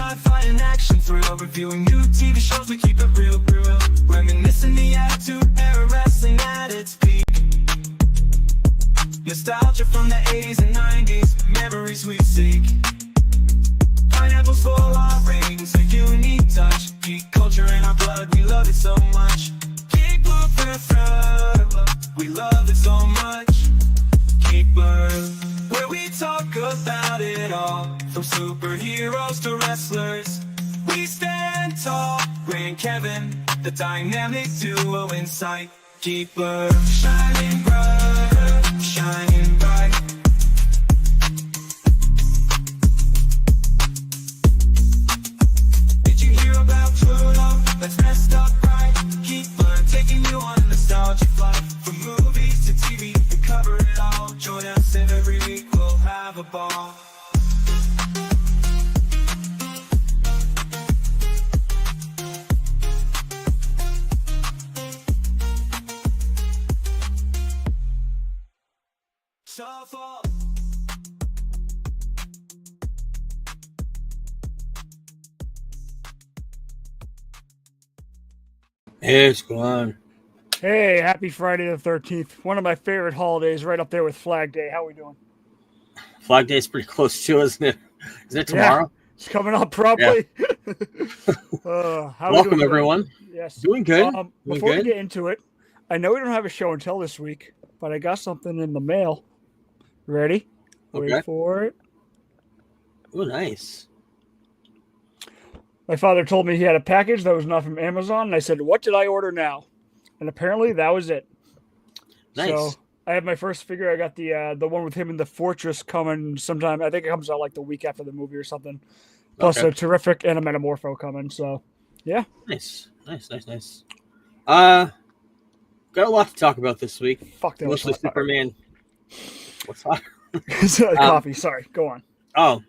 sci-fi and action thrill. Reviewing new TV shows, we keep it real. Reminiscing the attitude era, wrestling at its peak. Nostalgia from the 80s and 90s, memories we seek. Pineapples for our rings, a unique touch. Geek culture in our blood, we love it so much. Geek Blue forever, we love it so much. Geekblur, where we talk about it all, from superheroes to wrestlers. We stand tall, Ray and Kevin, the dynamic duo in sight. Geekblur, shining bright, shining bright. Did you hear about Pluto? That's messed up, right? Geekblur, taking you on a nostalgia flight. From movies to TV, we cover it all. Join us and every week we'll have a ball. Shuffle. Hey, what's going on? Hey, happy Friday the 13th. One of my favorite holidays, right up there with Flag Day. How we doing? Flag Day is pretty close too, isn't it? Isn't it tomorrow? Yeah, it's coming up probably. Yeah. How we Welcome, doing everyone. Yes. Doing good. Before we get into it, I know we don't have a show and tell this week, but I got something in the mail. Ready? Okay. Wait for it. Oh, nice. My father told me he had a package that was not from Amazon, and I said, "What did I order now?" And apparently that was it. Nice. So I have my first figure. I got the one with him in the fortress coming sometime. I think it comes out like the week after the movie or something. Plus Okay. a terrific and a Metamorpho coming. So yeah. Nice. Got a lot to talk about this week. Fuck that. Mostly Superman. What's hot? Coffee. Sorry. Go on.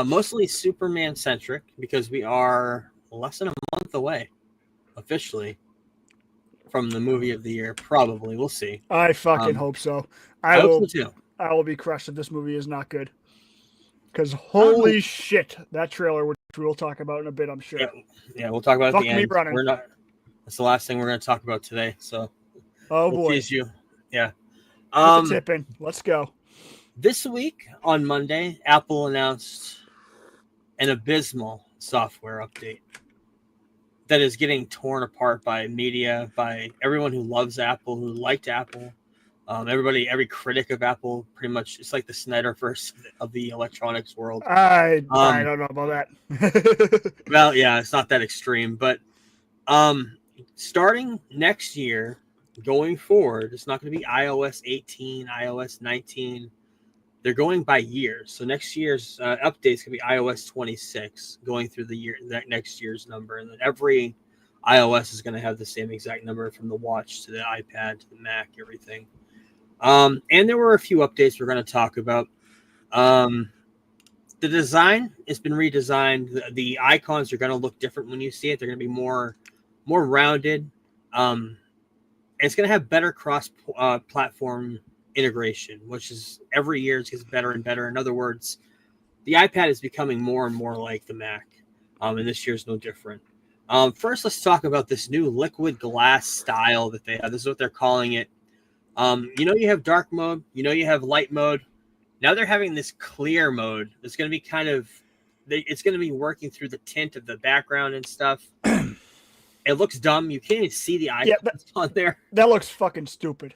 Mostly Superman centric because we are less than a month away, officially, from the movie of the year. Probably, we'll see. I fucking hope so. I hope so too. I will be crushed if this movie is not good. Because holy shit, that trailer, which we'll talk about in a bit, I'm sure. Yeah, we'll talk about it at the me end. running. That's the last thing we're going to talk about today. So, Oh we'll boy. tease you. Yeah. Put the tip in. Let's go. This week on Monday, Apple announced an abysmal software update that is getting torn apart by media, by everyone who loves Apple, who liked Apple. Every critic of Apple, pretty much, it's like the Snyderverse of the electronics world. I don't know about that. Well, yeah, it's not that extreme, but starting next year, going forward, it's not going to be iOS 18, iOS 19. They're going by years. So next year's updates could be iOS 26, going through the year that next year's number, and then every iOS is going to have the same exact number from the watch to the iPad to the Mac, everything. And there were a few updates we're going to talk about. The design has been redesigned. The icons are going to look different when you see it. They're going to be more rounded. And it's going to have better cross-platform integration, which is every year it gets better and better. In other words, the iPad is becoming more and more like the Mac, and this year's no different. First, let's talk about this new liquid glass style that they have. This is what they're calling it. You have dark mode, you have light mode. Now they're having this clear mode. It's going to be it's going to be working through the tint of the background and stuff. It looks dumb. You can't even see the icons on there. That looks fucking stupid.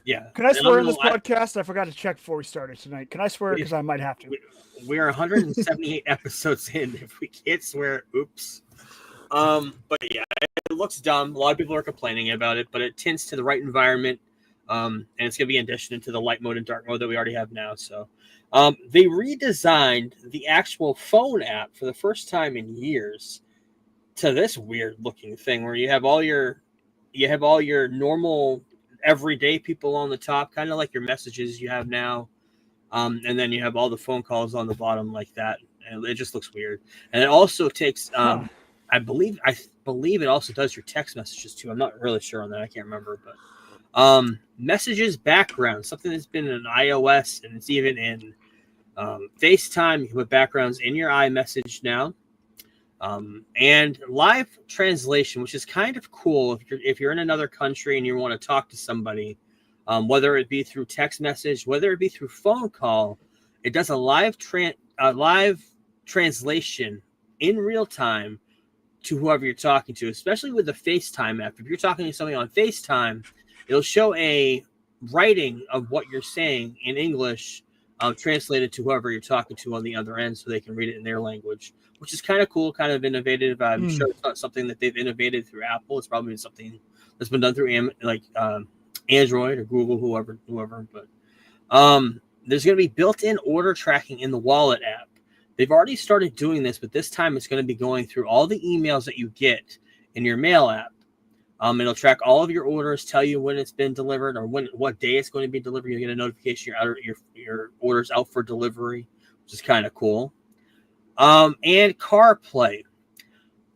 Yeah. Can I swear in this podcast? I forgot to check before we started tonight. Can I swear? Because I might have to. We're 178 episodes in. If we can't swear, oops. But yeah, it looks dumb. A lot of people are complaining about it, but it tints to the right environment. And it's going to be in addition to the light mode and dark mode that we already have now. So they redesigned the actual phone app for the first time in years to this weird looking thing where you have all your normal everyday people on the top, kind of like your messages you have now. And then you have all the phone calls on the bottom like that. And it just looks weird. And it also takes, I believe it also does your text messages too. I'm not really sure on that. I can't remember, but messages background, something that's been in iOS and it's even in FaceTime. You can put backgrounds in your iMessage now. And live translation, which is kind of cool if you're in another country and you want to talk to somebody, whether it be through text message, whether it be through phone call, it does a live translation in real time to whoever you're talking to, especially with the FaceTime app. If you're talking to somebody on FaceTime, it'll show a writing of what you're saying in English, translated to whoever you're talking to on the other end, so they can read it in their language, which is kind of cool, kind of innovative. I'm sure it's not something that they've innovated through Apple. It's probably something that's been done through Android or Google, whoever. But there's going to be built-in order tracking in the Wallet app. They've already started doing this, but this time it's going to be going through all the emails that you get in your mail app. It'll track all of your orders, tell you when it's been delivered or what day it's going to be delivered. You'll get a notification your order's out for delivery, which is kind of cool. And CarPlay.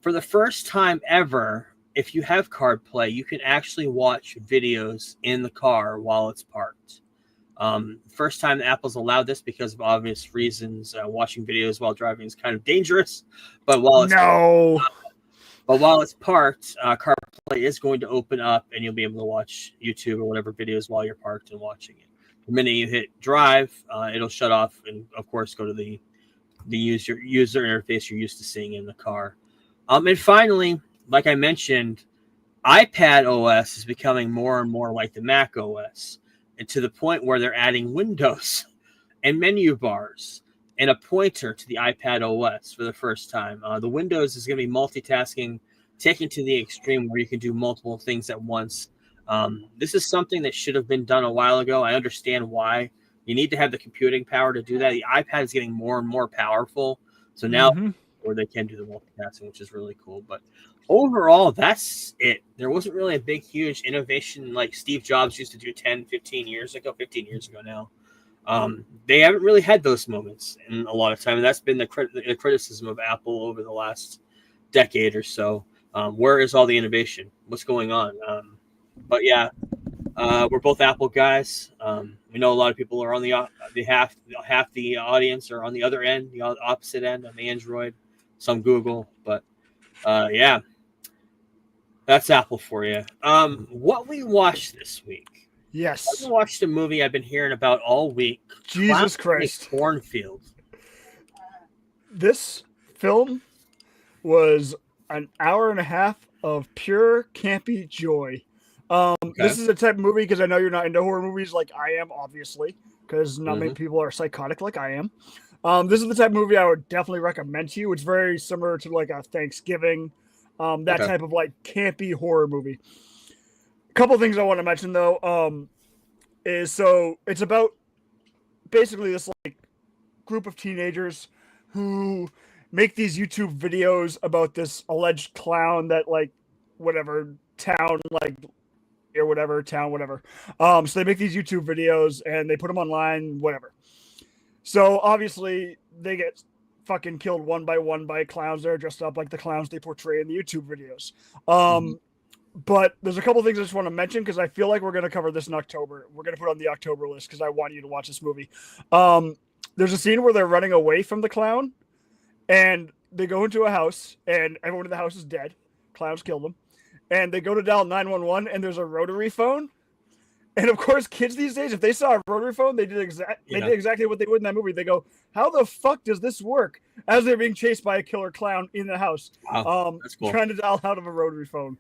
For the first time ever, if you have CarPlay, you can actually watch videos in the car while it's parked. First time Apple's allowed this because of obvious reasons. Watching videos while driving is kind of dangerous, but while it's parked, CarPlay is going to open up, and you'll be able to watch YouTube or whatever videos while you're parked and watching it. The minute you hit drive, it'll shut off, and of course go to the user interface you're used to seeing in the car. And finally, like I mentioned, iPad OS is becoming more and more like the Mac OS, and to the point where they're adding windows and menu bars and a pointer to the iPad OS for the first time. The Windows is going to be multitasking, taken to the extreme where you can do multiple things at once. This is something that should have been done a while ago. I understand why. You need to have the computing power to do that. The iPad is getting more and more powerful. So now where they can do the multitasking, which is really cool. But overall, that's it. There wasn't really a big, huge innovation like Steve Jobs used to do 15 years ago now. They haven't really had those moments in a lot of time. And that's been the criticism of Apple over the last decade or so. Where is all the innovation? What's going on? But yeah, we're both Apple guys. We know a lot of people are on half the audience are on the other end, the opposite end, on the Android, some Google. But yeah, that's Apple for you. What we watched this week. Yes. I watched a movie I've been hearing about all week. Jesus Christ. Cornfield. This film was an hour and a half of pure campy joy. This is a type of movie, because I know you're not into horror movies like I am, obviously, because not many people are psychotic like I am. This is the type of movie I would definitely recommend to you. It's very similar to like a Thanksgiving, type of like campy horror movie. A couple things I want to mention though, is so it's about basically this like group of teenagers who make these YouTube videos about this alleged clown that like whatever town like or whatever town whatever. So they make these YouTube videos and they put them online, whatever. So obviously they get fucking killed one by one by clowns that are dressed up like the clowns they portray in the YouTube videos. But there's a couple things I just want to mention because I feel like we're going to cover this in October. We're going to put it on the October list because I want you to watch this movie. There's a scene where they're running away from the clown and they go into a house and everyone in the house is dead. Clowns killed them. And they go to dial 911 and there's a rotary phone. And of course, kids these days, if they saw a rotary phone, they did exactly what they would in that movie. They go, how the fuck does this work? As they're being chased by a killer clown in the house. Wow, that's cool. Trying to dial out of a rotary phone.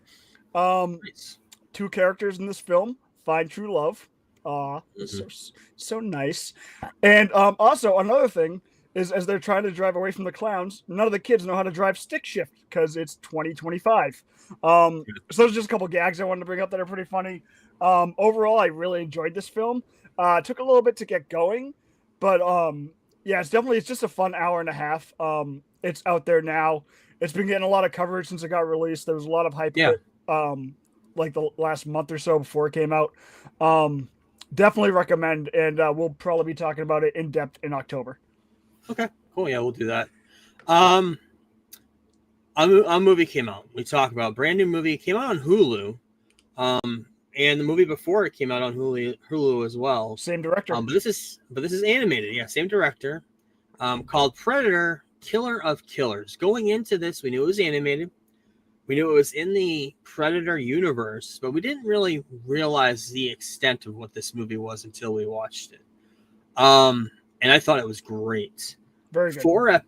Nice. Two characters in this film find true love. So nice. And also another thing is as they're trying to drive away from the clowns, none of the kids know how to drive stick shift because it's 2025. So there's just a couple gags I wanted to bring up that are pretty funny. Overall, I really enjoyed this film. It took a little bit to get going, but yeah, it's just a fun hour and a half. It's out there now. It's been getting a lot of coverage since it got released. There was a lot of hype. Yeah. Like the last month or so before it came out. Definitely recommend, and we'll probably be talking about it in depth in October. Okay, cool. Yeah, we'll do that. A movie came out. We talked about a brand new movie. It came out on Hulu. And the movie before it came out on Hulu as well. Same director. But this is animated. Yeah, same director. Called Predator: Killer of Killers. Going into this, we knew it was animated. We knew it was in the Predator universe, but we didn't really realize the extent of what this movie was until we watched it. And I thought it was great. Very good.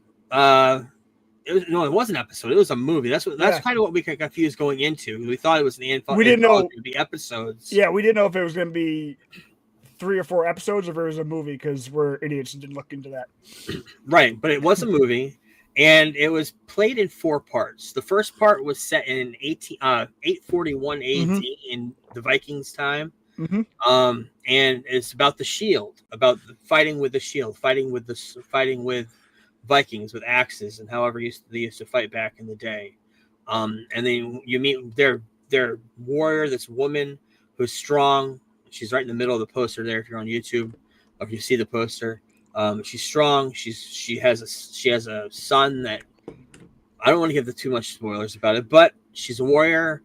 It was an episode. It was a movie. That's kind of what we got confused going into. We thought it was an we didn't know it would be episodes. Yeah, we didn't know if it was going to be 3 or 4 episodes or if it was a movie because we're idiots and didn't look into that. Right, but it was a movie, and it was played in 4 parts. The first part was set in 841 AD in the Vikings time. Mm-hmm. And it's about the shield, about fighting with the shield, fighting with Vikings with axes, and however they used to fight back in the day. And then you meet their warrior, this woman who's strong. She's right in the middle of the poster there. If you're on YouTube, or if you see the poster, she's strong. She has a son that I don't want to give too much spoilers about it, but she's a warrior.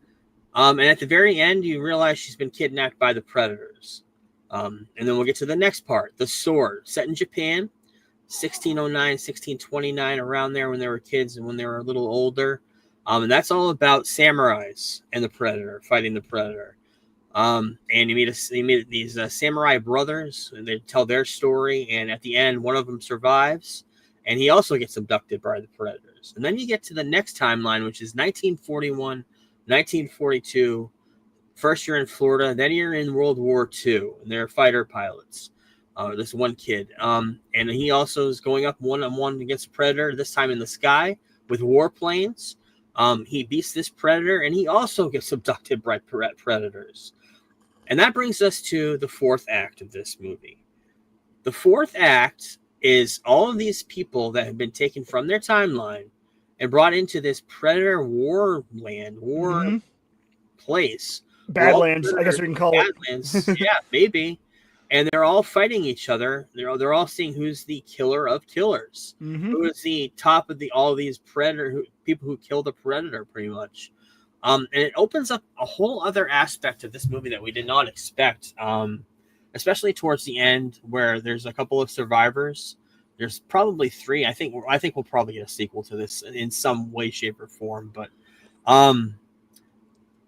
And at the very end, you realize she's been kidnapped by the Predators. And then we'll get to the next part, the sword, set in Japan, 1609, 1629, around there when they were kids and when they were a little older. And that's all about samurais and the Predator, fighting the Predator. And you meet these samurai brothers, and they tell their story. And at the end, one of them survives, and he also gets abducted by the Predators. And then you get to the next timeline, which is 1941, 1942. First you're in Florida, then you're in World War II, and they're fighter pilots. This one kid. And he also is going up one-on-one against a Predator, this time in the sky with warplanes. He beats this Predator, and he also gets abducted by Predators. And that brings us to the 4th act of this movie. The 4th act is all of these people that have been taken from their timeline and brought into this Predator war place. Badlands, I guess we can call it. Badlands, yeah, maybe. And they're all fighting each other. They're all seeing who's the killer of killers. Mm-hmm. Who is the top of all these people who kill the Predator, pretty much. And it opens up a whole other aspect of this movie that we did not expect, especially towards the end, where there's a couple of survivors. There's probably 3. I think we'll probably get a sequel to this in some way, shape, or form. But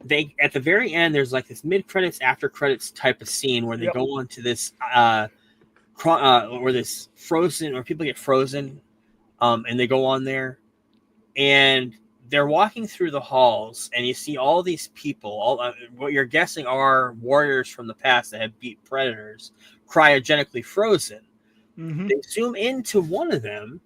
they at the very end, there's like this mid-credits, after-credits type of scene where they go on to this or this frozen, or people get frozen, and they go on there, and they're walking through the halls, and you see all these people, what you're guessing are warriors from the past that have beat Predators, cryogenically frozen. Mm-hmm. They zoom into one of them,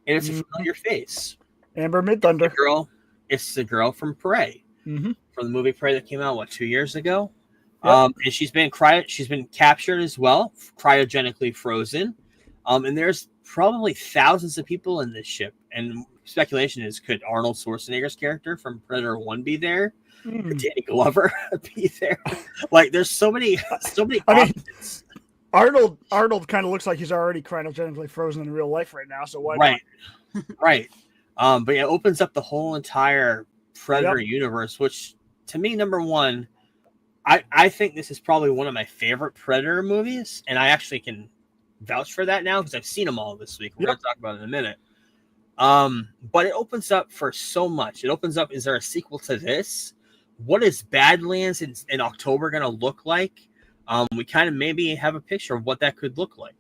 and it's a familiar face. Amber Midthunder. It's the girl from Prey, from the movie Prey that came out 2 years ago. Yep. And she's been captured as well, cryogenically frozen. And there's probably thousands of people in this ship. And speculation is, could Arnold Schwarzenegger's character from Predator 1 be there? Could Danny Glover be there? Like, there's so many options. Arnold kind of looks like he's already cryogenically frozen in real life right now. So why not? Right. But it opens up the whole entire Predator universe, which to me, number one, I think this is probably one of my favorite Predator movies, and I actually can vouch for that now because I've seen them all this week. We're going to talk about it in a minute. But it opens up for so much. It opens up, is there a sequel to this? What is Badlands in October going to look like? We kind of maybe have a picture of what that could look like.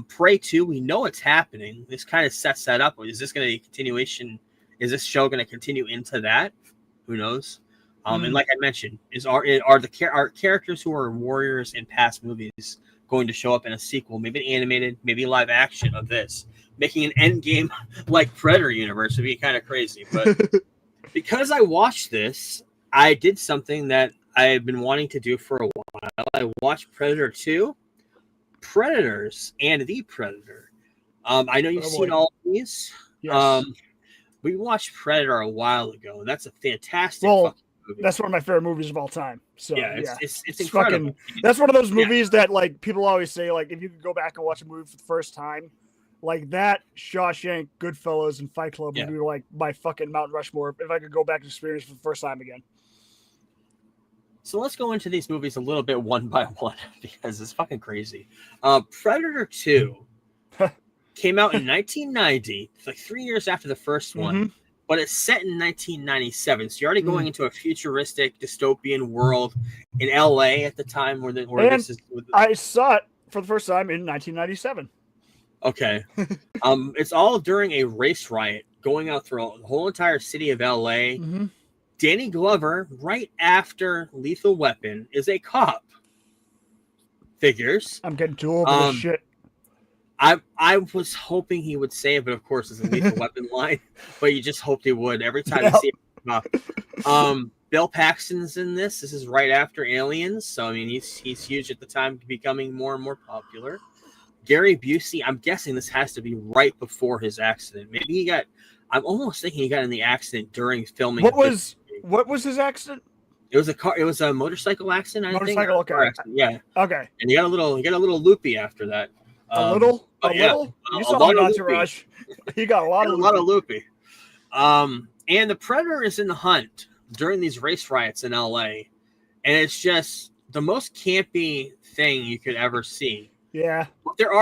Prey 2, we know it's happening. This kind of sets that up. Is this going to be a continuation? Is this show going to continue into that? Who knows? And like I mentioned, are characters who are warriors in past movies going to show up in a sequel, maybe animated, maybe live action of this, making an Endgame like Predator universe would be kind of crazy. But because I watched this, I did something that I've been wanting to do for a while. I watched Predator 2, Predators, and The Predator. I know you've seen all of these. Yes. We watched Predator a while ago, and that's a fantastic fucking movie. That's one of my favorite movies of all time. So it's incredible. That's one of those movies that, like, people always say, like, if you could go back and watch a movie for the first time, like that, Shawshank, Goodfellas, and Fight Club would be like my fucking Mount Rushmore if I could go back and experience it for the first time again. So let's go into these movies a little bit one by one because it's fucking crazy. Predator 2. came out in 1990, like 3 years after the first one, Mhm. but it's set in 1997. So you're already going into a futuristic dystopian world in LA at the time where And this is. I saw it for the first time in 1997. Okay. It's all during a race riot going out through the whole entire city of LA. Mhm. Danny Glover, right after Lethal Weapon, is a cop. Figures. I'm getting too old for this shit. I was hoping he would say it, but of course it's a Lethal Weapon line. But you just hoped he would every time you see it. Bill Paxton's in this. This is right after Aliens, so I mean he's huge at the time, becoming more and more popular. Gary Busey, I'm guessing this has to be right before his accident. Maybe he got. I'm almost thinking he got in the accident during filming. What was his accident? It was a car. It was a motorcycle accident. Motorcycle, okay. Yeah. Okay. And he got a little loopy after that. A little. You saw an Entourage. He got a lot of loopy. And the Predator is in the hunt during these race riots in LA, and it's just the most campy thing you could ever see. Yeah. But there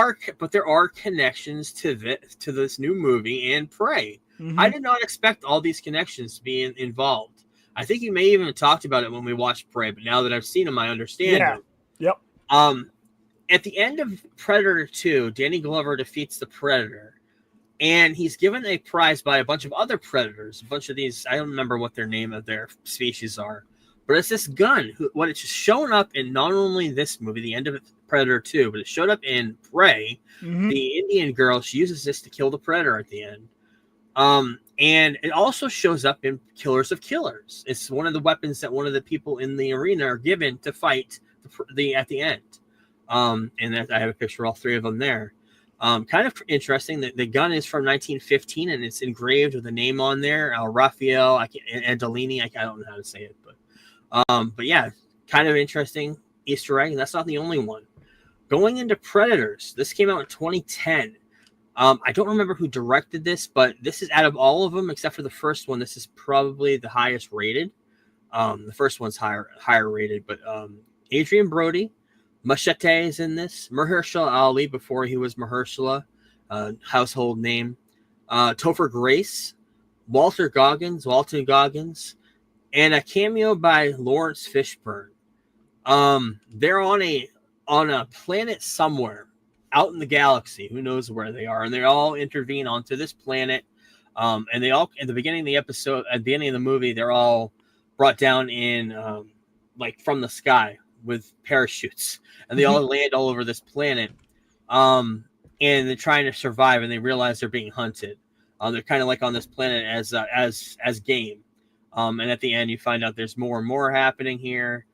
are connections to this new movie and Prey. Mm-hmm. I did not expect all these connections to be involved. I think you may even have talked about it when we watched Prey, but now that I've seen them, I understand. Yeah. Yep. At the end of Predator 2, Danny Glover defeats the Predator, and he's given a prize by a bunch of other Predators. A bunch of these, I don't remember what their name of their species are, but it's this gun. What it's just shown up in not only this movie, the end of Predator 2, but it showed up in Prey. Mm-hmm. The Indian girl, she uses this to kill the Predator at the end. And it also shows up in Killers of Killers. It's one of the weapons that one of the people in the arena are given to fight at the end. And I have a picture of all three of them there. Kind of interesting that the gun is from 1915 and it's engraved with a name on there, Raphael Andolini. I don't know how to say it, but yeah, kind of interesting Easter egg. And that's not the only one. Going into Predators, this came out in 2010. I don't remember who directed this, but this is out of all of them except for the first one. This is probably the highest rated. The first one's higher rated, but Adrian Brody, Machete is in this. Mahershala Ali before he was Mahershala, household name. Topher Grace, Walton Goggins, and a cameo by Lawrence Fishburne. They're on a planet somewhere out in the galaxy. Who knows where they are? And they all intervene onto this planet. And they all, at the beginning of the episode, at the beginning of the movie, they're all brought down in like from the sky with parachutes, and they all land all over this planet. And they're trying to survive, and they realize they're being hunted. They're kind of like on this planet as game. And at the end, you find out there's more and more happening here.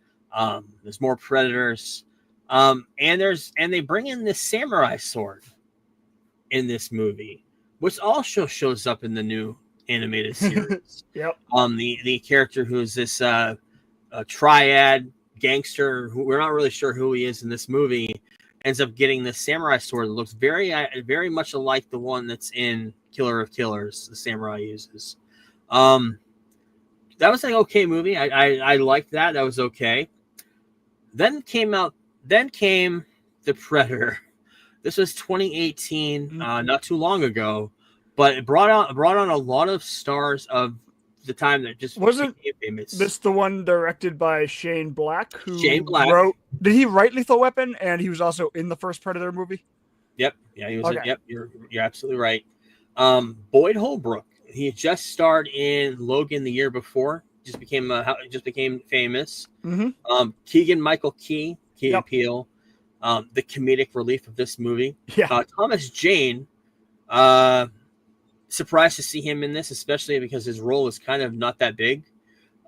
There's more predators. And they bring in this samurai sword in this movie, which also shows up in the new animated series. Yep. The character who's this triad gangster, who we're not really sure who he is in this movie, ends up getting this samurai sword that looks very much alike the one that's in Killer of Killers, the samurai uses. That was an okay movie. I liked that. That was okay. Then came The Predator. This was 2018, not too long ago, but it brought on a lot of stars of the time that just wasn't famous. This the one directed by Shane Black, who Shane Black did he write Lethal Weapon, and he was also in the first Predator movie? Yep. Yeah, he was. Okay. Yep, you're absolutely right. Boyd Holbrook, he just starred in Logan the year before. Just became famous. Mm-hmm. Keegan Michael Key Yep. Peele, the comedic relief of this movie. Yeah. Thomas Jane, surprised to see him in this, especially because his role is kind of not that big.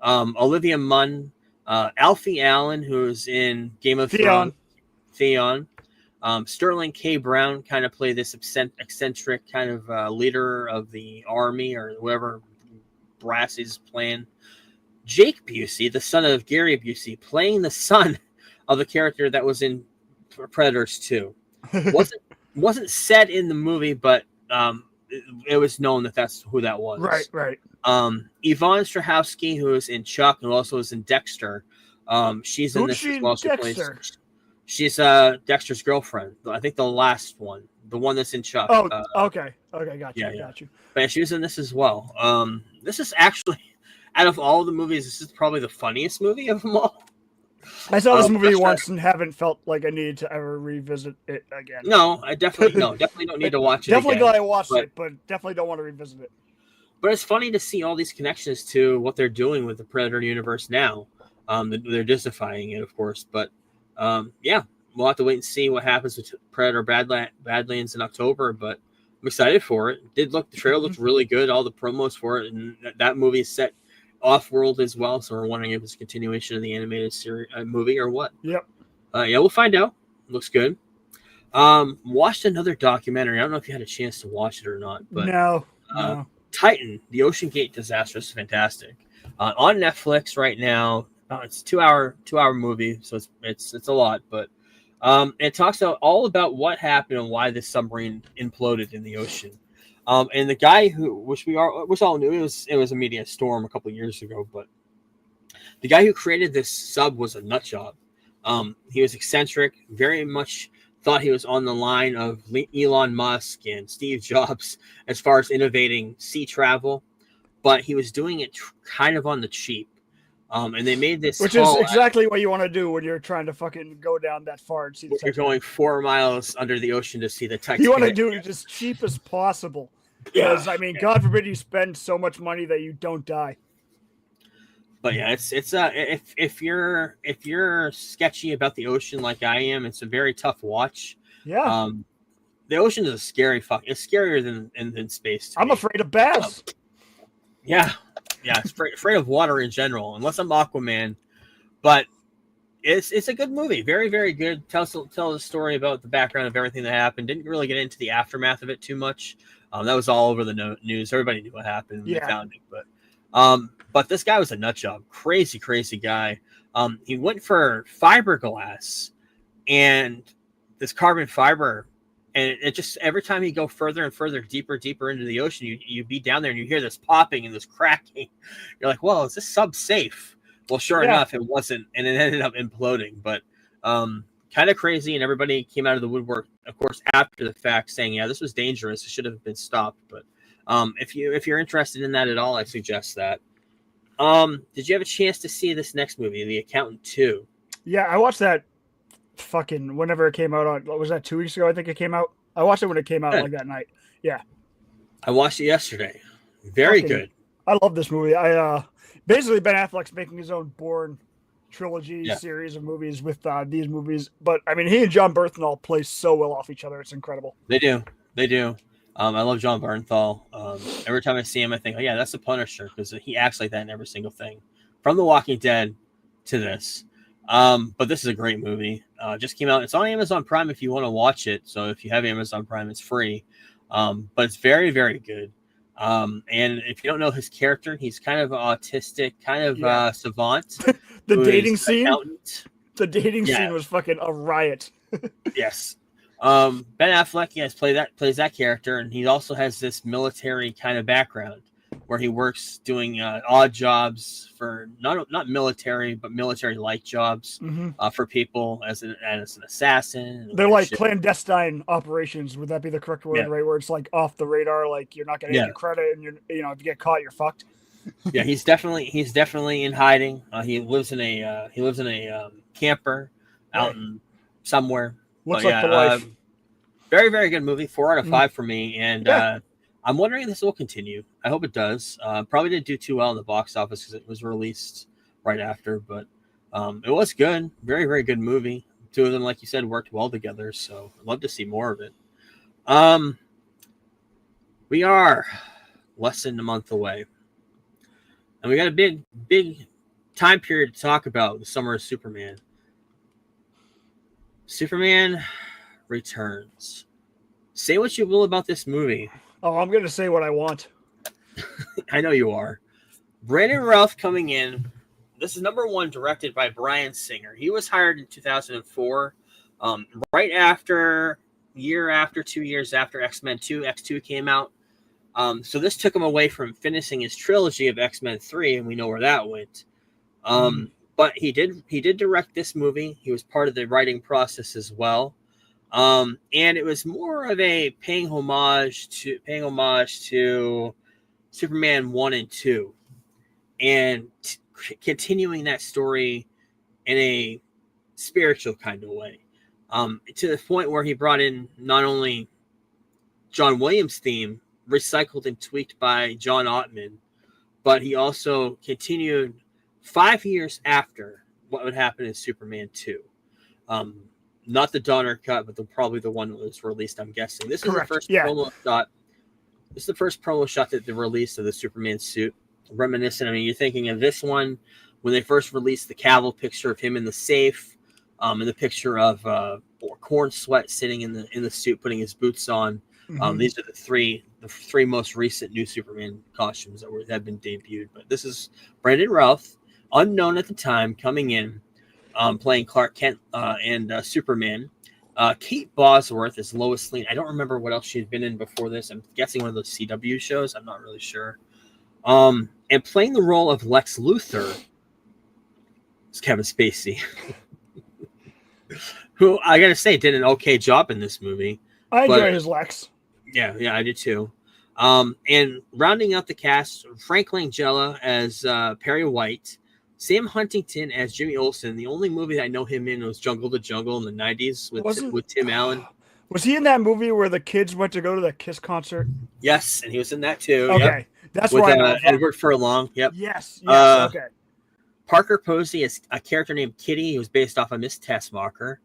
Olivia Munn, Alfie Allen, who's in Game of Thrones. Theon. Sterling K. Brown kind of played this eccentric kind of leader of the army or whoever Brass is playing. Jake Busey, the son of Gary Busey, playing the son of the character that was in Predators 2. Wasn't said in the movie, but it was known that that's who that was. Right. Yvonne Strahovski, who is in Chuck, who also is in Dexter. She's in this as well. She plays She's Dexter's girlfriend. I think the last one, the one that's in Chuck. Oh, okay, got you, yeah. got you. But she was in this as well. This is actually, out of all the movies, this is probably the funniest movie of them all. I saw this movie once and haven't felt like I needed to ever revisit it again. No, I definitely don't need to watch it. Definitely again, glad I watched it, but definitely don't want to revisit it. But it's funny to see all these connections to what they're doing with the Predator universe now. They're Disneyfying it, of course, but yeah, we'll have to wait and see what happens with Predator Badlands in October. But I'm excited for it. The trailer looked really good. All the promos for it, and that movie is set off-world as well. So we're wondering if it's a continuation of the animated series movie or what. Yep. Yeah, we'll find out. Looks good. Watched another documentary. I don't know if you had a chance to watch it or not, but no. Titan, the Ocean Gate disaster, is fantastic. On Netflix right now. It's a two-hour movie, so it's a lot, but it talks all about what happened and why this submarine imploded in the ocean. And the guy which all knew, it was a media storm a couple of years ago, but the guy who created this sub was a nut job. He was eccentric, very much thought he was on the line of Elon Musk and Steve Jobs as far as innovating sea travel, but he was doing it kind of on the cheap. And they made this, which is exactly what you want to do when you're trying to fucking go down that far and see the You're going 4 miles under the ocean to see the Titanic. You want to do it as cheap as possible. Because I mean, God forbid you spend so much money that you don't die. But yeah, it's if you're sketchy about the ocean like I am, it's a very tough watch. Yeah. The ocean is a scary It's scarier than space. I'm afraid of baths. Yeah, it's afraid of water in general, unless I'm Aquaman. But it's a good movie, very, very good. Tell the story about the background of everything that happened. Didn't really get into the aftermath of it too much. That was all over the news. Everybody knew what happened when they found it. But this guy was a nut job, crazy guy. He went for fiberglass and this carbon fiber. And it just, every time you go further and further, deeper into the ocean, you be down there and you hear this popping and this cracking. You're like, well, is this sub safe? Well, sure enough, it wasn't. And it ended up imploding. But kind of crazy. And everybody came out of the woodwork, of course, after the fact saying, yeah, this was dangerous. It should have been stopped. But if you're interested in that at all, I suggest that. Did you have a chance to see this next movie, The Accountant 2? Yeah, I watched that fucking whenever it came out on, what was that, 2 weeks ago? I think it came out. I watched it when it came out, like that night. Yeah, I watched it yesterday. Very good. I love this movie. I basically Ben Affleck's making his own Bourne trilogy series of movies with these movies, but I mean, he and John Bernthal play so well off each other. It's incredible. They do. I love John Bernthal. Every time I see him, I think, oh yeah, that's the Punisher, because he acts like that in every single thing, from The Walking Dead to this. But this is a great movie. Just came out. It's on Amazon Prime if you want to watch it. So if you have Amazon Prime, it's free. But it's very, very good. And if you don't know his character, he's kind of autistic, kind of savant. The dating scene was fucking a riot. Yes. Ben Affleck, plays that character, and he also has this military kind of background where he works doing odd jobs for not military, but military-like jobs for people as an assassin. They're like clandestine operations. Would that be the correct word? Right, where it's like off the radar, like you're not going to get credit, and if you get caught, you're fucked. Yeah, he's definitely in hiding. He lives in a camper out in somewhere. Looks like the life. Very, very good movie. 4 out of 5 for me, and I'm wondering if this will continue. I hope it does. Probably didn't do too well in the box office because it was released right after, but it was good. Very, very good movie. Two of them, like you said, worked well together, so I'd love to see more of it. We are less than a month away, and we got a big time period to talk about the summer of Superman. Superman Returns. Say what you will about this movie. Oh, I'm going to say what I want. I know you are. Brandon Routh coming in. This is number 1, directed by Bryan Singer. He was hired in 2004, right after, 2 years after X-Men 2, X2 came out. So this took him away from finishing his trilogy of X-Men 3, and we know where that went. but he did direct this movie. He was part of the writing process as well. And it was more of a paying homage to Superman 1 and 2, and continuing that story in a spiritual kind of way, to the point where he brought in not only John Williams' theme, recycled and tweaked by John Ottman, but he also continued 5 years after what would happen in Superman 2. Not the Donner cut, but probably the one that was released, I'm guessing. This is the first promo shot. This is the first promo shot that they released of the Superman suit. Reminiscent. I mean, you're thinking of this one when they first released the Cavill picture of him in the safe, and the picture of Corn Sweat sitting in the suit, putting his boots on. These are the three most recent new Superman costumes that have been debuted. But this is Brandon Routh, unknown at the time, coming in, playing Clark Kent and Superman. Kate Bosworth is Lois Lane. I don't remember what else she'd been in before this. I'm guessing one of those CW shows. I'm not really sure. And playing the role of Lex Luthor is Kevin Spacey, who I gotta say did an okay job in this movie. I enjoy his Lex. Yeah, I did too. And rounding out the cast, Frank Langella as Perry White, Sam Huntington as Jimmy Olsen. The only movie that I know him in was Jungle to Jungle in the 90s with Tim Allen. Was he in that movie where the kids went to go to the Kiss concert? Yes, and he was in that too. Okay, yep. That's with right. Edward Furlong. Yep. Yes. Okay. Parker Posey is a character named Kitty, who was based off of Miss Tessmacher.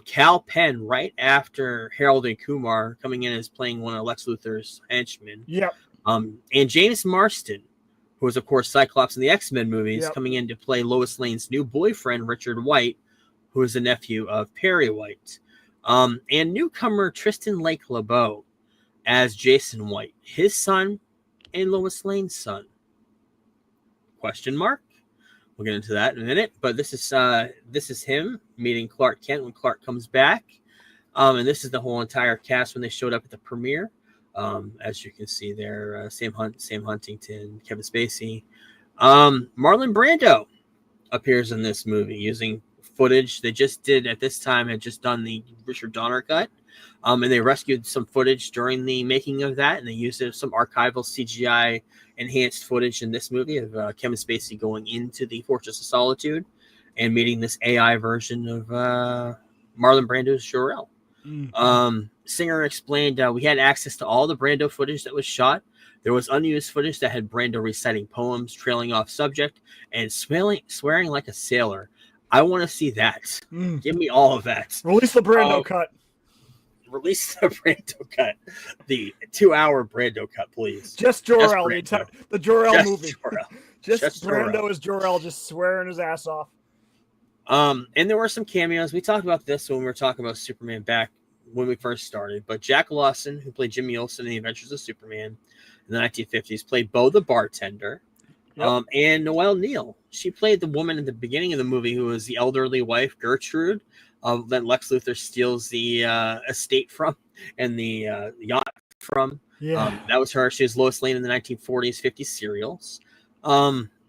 Cal Penn, right after Harold and Kumar, coming in as playing one of Lex Luthor's henchmen. Yep. And James Marston, who was, of course, Cyclops in the X-Men movies, Yep. coming in to play Lois Lane's new boyfriend, Richard White, who is the nephew of Perry White. And newcomer Tristan Lake LeBeau as Jason White, his son and Lois Lane's son. Question mark? We'll get into that in a minute. But this is him meeting Clark Kent when Clark comes back. And this is the whole entire cast when they showed up at the premiere. As you can see there, Sam Huntington, Kevin Spacey. Marlon Brando appears in this movie using footage they just did at this time, had just done the Richard Donner cut. And they rescued some footage during the making of that, and they used some archival CGI enhanced footage in this movie of Kevin Spacey going into the Fortress of Solitude and meeting this AI version of Marlon Brando's Jor-El. Singer explained, we had access to all the Brando footage that was shot. There was unused footage that had Brando reciting poems, trailing off subject, and swearing like a sailor. I want to see that. Give me all of that. Release the Brando cut. Release the Brando cut. The 2-hour Brando cut, please. Just Jor-El. The Jor-El movie. Jor-El. Just Brando as Jor-El, just swearing his ass off. And there were some cameos. We talked about this when we were talking about Superman back when we first started. But Jack Lawson, who played Jimmy Olsen in The Adventures of Superman in the 1950s, played Bo the bartender. Yep. And Noelle Neal, she played the woman at the beginning of the movie who was the elderly wife, Gertrude, that Lex Luthor steals the estate from and the yacht from. Yeah. That was her. She was Lois Lane in the 1940s, 50s serials.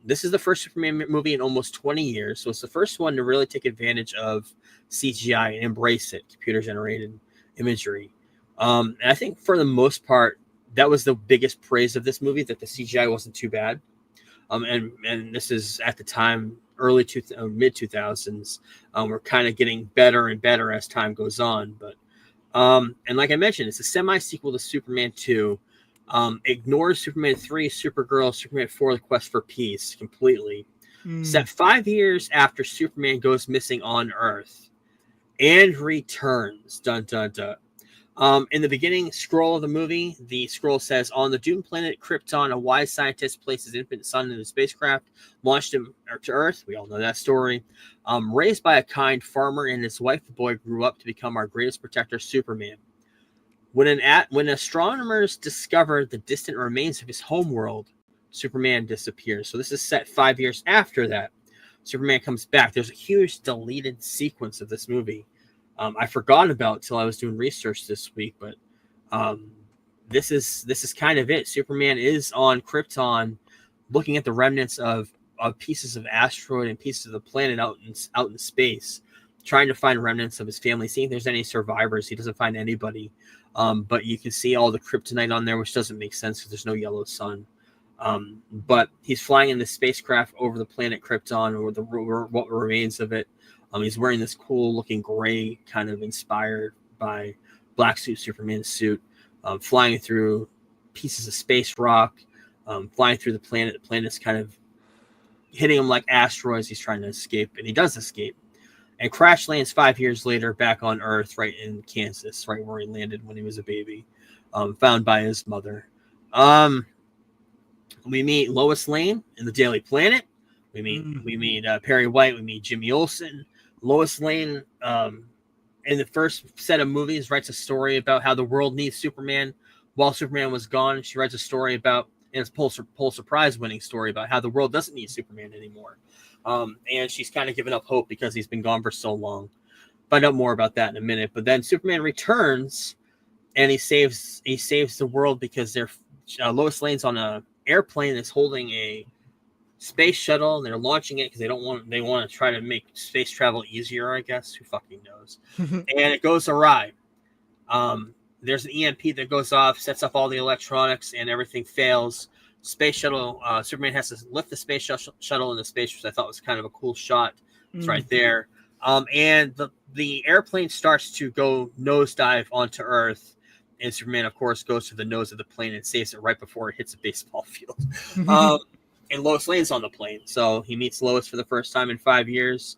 This is the first Superman movie in almost 20 years. So it's the first one to really take advantage of CGI and embrace it, computer-generated imagery. And I think for the most part, that was the biggest praise of this movie, that the CGI wasn't too bad. And this is at the time, mid 2000s. We're kind of getting better and better as time goes on. But and like I mentioned, it's a semi-sequel to Superman 2. Ignores Superman 3, Supergirl, Superman 4, The Quest for Peace completely. Set 5 years after Superman goes missing on Earth and returns. Dun, dun, dun. In the beginning scroll of the movie, the scroll says, on the doomed planet Krypton, a wise scientist placed his infant son in a spacecraft, launched him to Earth. We all know that story. Raised by a kind farmer and his wife, the boy grew up to become our greatest protector, Superman. When astronomers discover the distant remains of his homeworld, Superman disappears. So this is set 5 years after that. Superman comes back. There's a huge deleted sequence of this movie. I forgot about till I was doing research this week, but this is kind of it. Superman is on Krypton, looking at the remnants of pieces of asteroid and pieces of the planet out in space, trying to find remnants of his family, seeing if there's any survivors. He doesn't find anybody, but you can see all the kryptonite on there, which doesn't make sense because there's no yellow sun. But he's flying in this spacecraft over the planet Krypton, or what remains of it. He's wearing this cool looking gray, kind of inspired by Black Suit Superman's suit, flying through pieces of space rock, flying through the planet. The planet's kind of hitting him like asteroids. He's trying to escape, and he does escape, and crash lands 5 years later back on Earth, right in Kansas, right where he landed when he was a baby, found by his mother. We meet Lois Lane in the Daily Planet. We meet Perry White. We meet Jimmy Olsen. Lois Lane, in the first set of movies, writes a story about how the world needs Superman. While Superman was gone, she writes a story about, and it's Pulitzer Prize winning story about how the world doesn't need Superman anymore. And she's kind of given up hope because he's been gone for so long. Find out more about that in a minute. But then Superman returns, and he saves the world because Lois Lane's on a airplane that's holding a space shuttle, and they're launching it because they want to try to make space travel easier, I guess. Who fucking knows? And it goes awry. There's an EMP that goes off, sets off all the electronics, and everything fails. Space shuttle, Superman has to lift the space shuttle into space, which I thought was kind of a cool shot. It's right there. And the airplane starts to go nosedive onto Earth, and Superman, of course, goes to the nose of the plane and saves it right before it hits a baseball field. And Lois Lane's on the plane. So he meets Lois for the first time in 5 years,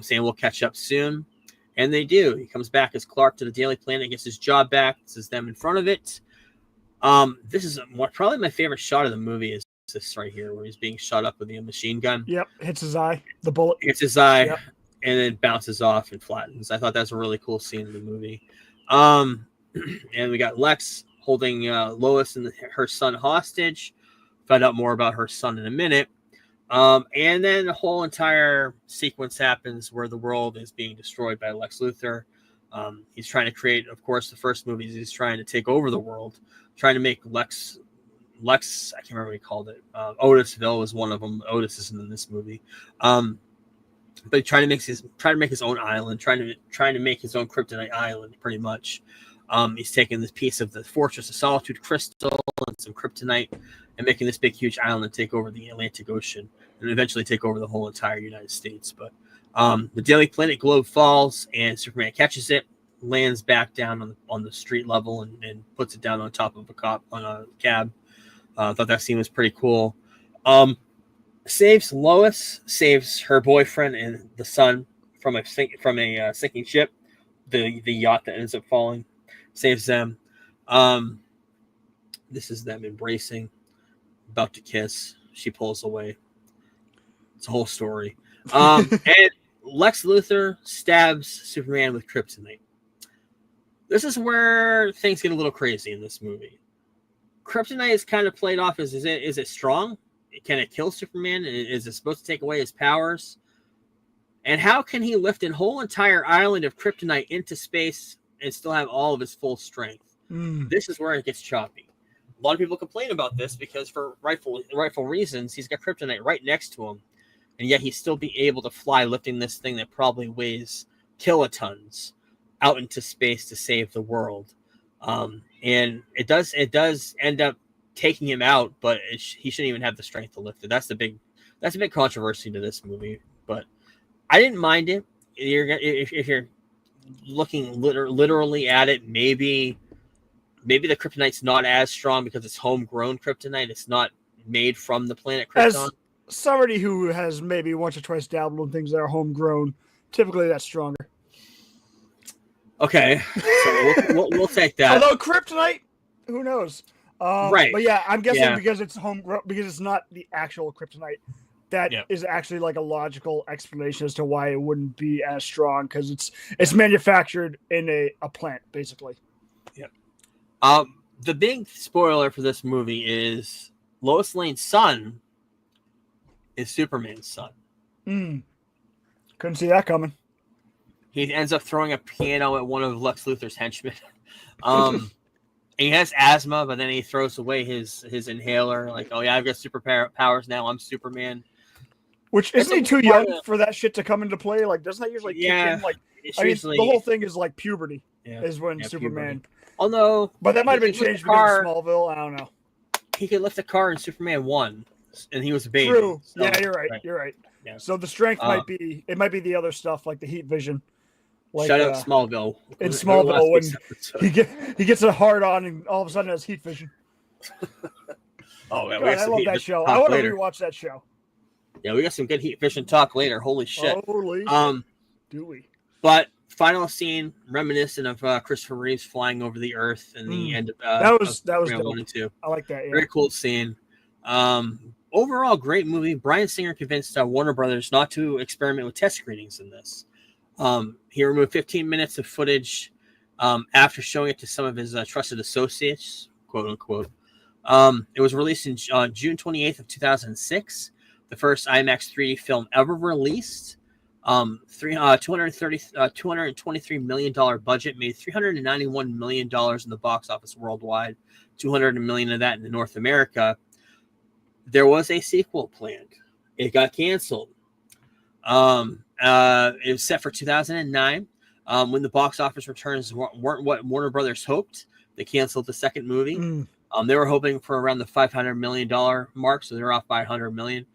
saying we'll catch up soon. And they do. He comes back as Clark to the Daily Planet, gets his job back. This is them in front of it. This is probably my favorite shot of the movie is this right here, where he's being shot up with the machine gun. Yep, hits his eye. The bullet hits his eye, yep. And then bounces off and flattens. I thought that's a really cool scene in the movie. And we got Lex holding Lois and her son hostage. Find out more about her son in a minute. And then the whole entire sequence happens where the world is being destroyed by Lex Luthor. He's trying to create, of course, the first movies, he's trying to take over the world, trying to make Lex, I can't remember what he called it. Otisville was one of them. Otis isn't in this movie. But trying to make his own island, trying to make his own Kryptonite island, pretty much. He's taking this piece of the Fortress of Solitude crystal and some kryptonite and making this big, huge island and take over the Atlantic Ocean and eventually take over the whole entire United States. But the Daily Planet globe falls and Superman catches it, lands back down on the street level and puts it down on top of a cab. I thought that scene was pretty cool. Saves Lois, saves her boyfriend and the son from a sinking ship, the yacht that ends up falling. Saves them. This is them embracing, about to kiss. She pulls away. It's a whole story. And Lex Luthor stabs Superman with kryptonite. This is where things get a little crazy in this movie. Kryptonite is kind of played off as is it strong? Can it kill Superman? Is it supposed to take away his powers? And how can he lift a whole entire island of kryptonite into space and still have all of his full strength? This is where it gets choppy. A lot of people complain about this because for rightful reasons, he's got kryptonite right next to him, and yet he's still be able to fly, lifting this thing that probably weighs kilotons out into space to save the world. And it does end up taking him out, but he shouldn't even have the strength to lift it. That's a big controversy to this movie, but I didn't mind it. If you're looking literally at it, maybe the kryptonite's not as strong because it's homegrown kryptonite. It's not made from the planet Krypton. As somebody who has maybe once or twice dabbled in things that are homegrown, typically that's stronger. Okay, so we'll take that. Although kryptonite, who knows? Right. But yeah, I'm guessing because it's homegrown, because it's not the actual kryptonite. That is actually like a logical explanation as to why it wouldn't be as strong, because it's manufactured in a plant, basically. Yeah. The big spoiler for this movie is Lois Lane's son is Superman's son. Couldn't see that coming. He ends up throwing a piano at one of Lex Luthor's henchmen. He has asthma, but then he throws away his inhaler. Like, oh yeah, I've got superpowers now. I'm Superman. Which It's isn't he a too part young of- for that shit to come into play? Like, doesn't that usually kick Yeah, in? Like, it's I mean, usually the whole thing is like puberty yeah, is when yeah, Superman. puberty. Although, But that might have he been could lift changed a car. because of Smallville. I don't know. He could lift a car in Superman 1, and he was a baby. True. So, Yeah, you're right. You're right. Yeah. So the strength Um, might be the other stuff like the heat vision. Like, Shout out Smallville. in Go to Smallville last when week's episode. he gets a hard on and all of a sudden has heat vision. Oh, yeah, God, we got I some love heat that vision show. talk I want to later. rewatch that show. Yeah, we got some good heat vision talk later. Holy shit. Holy Um, do we? but final scene reminiscent of Christopher Reeves flying over the Earth in the end of That was Superman dope. 1 and 2. I like that. Yeah. Very cool scene. Overall, great movie. Bryan Singer convinced Warner Brothers not to experiment with test screenings in this. He removed 15 minutes of footage after showing it to some of his trusted associates, quote unquote. It was released on June 28th of 2006, the first IMAX 3D film ever released. $223 million budget, made $391 million in the box office worldwide, $200 million of that in North America. There was a sequel planned. It got canceled. It was set for 2009. When the box office returns weren't what Warner Brothers hoped, they canceled the second movie. They were hoping for around the $500 million mark, so they're off by $100 million.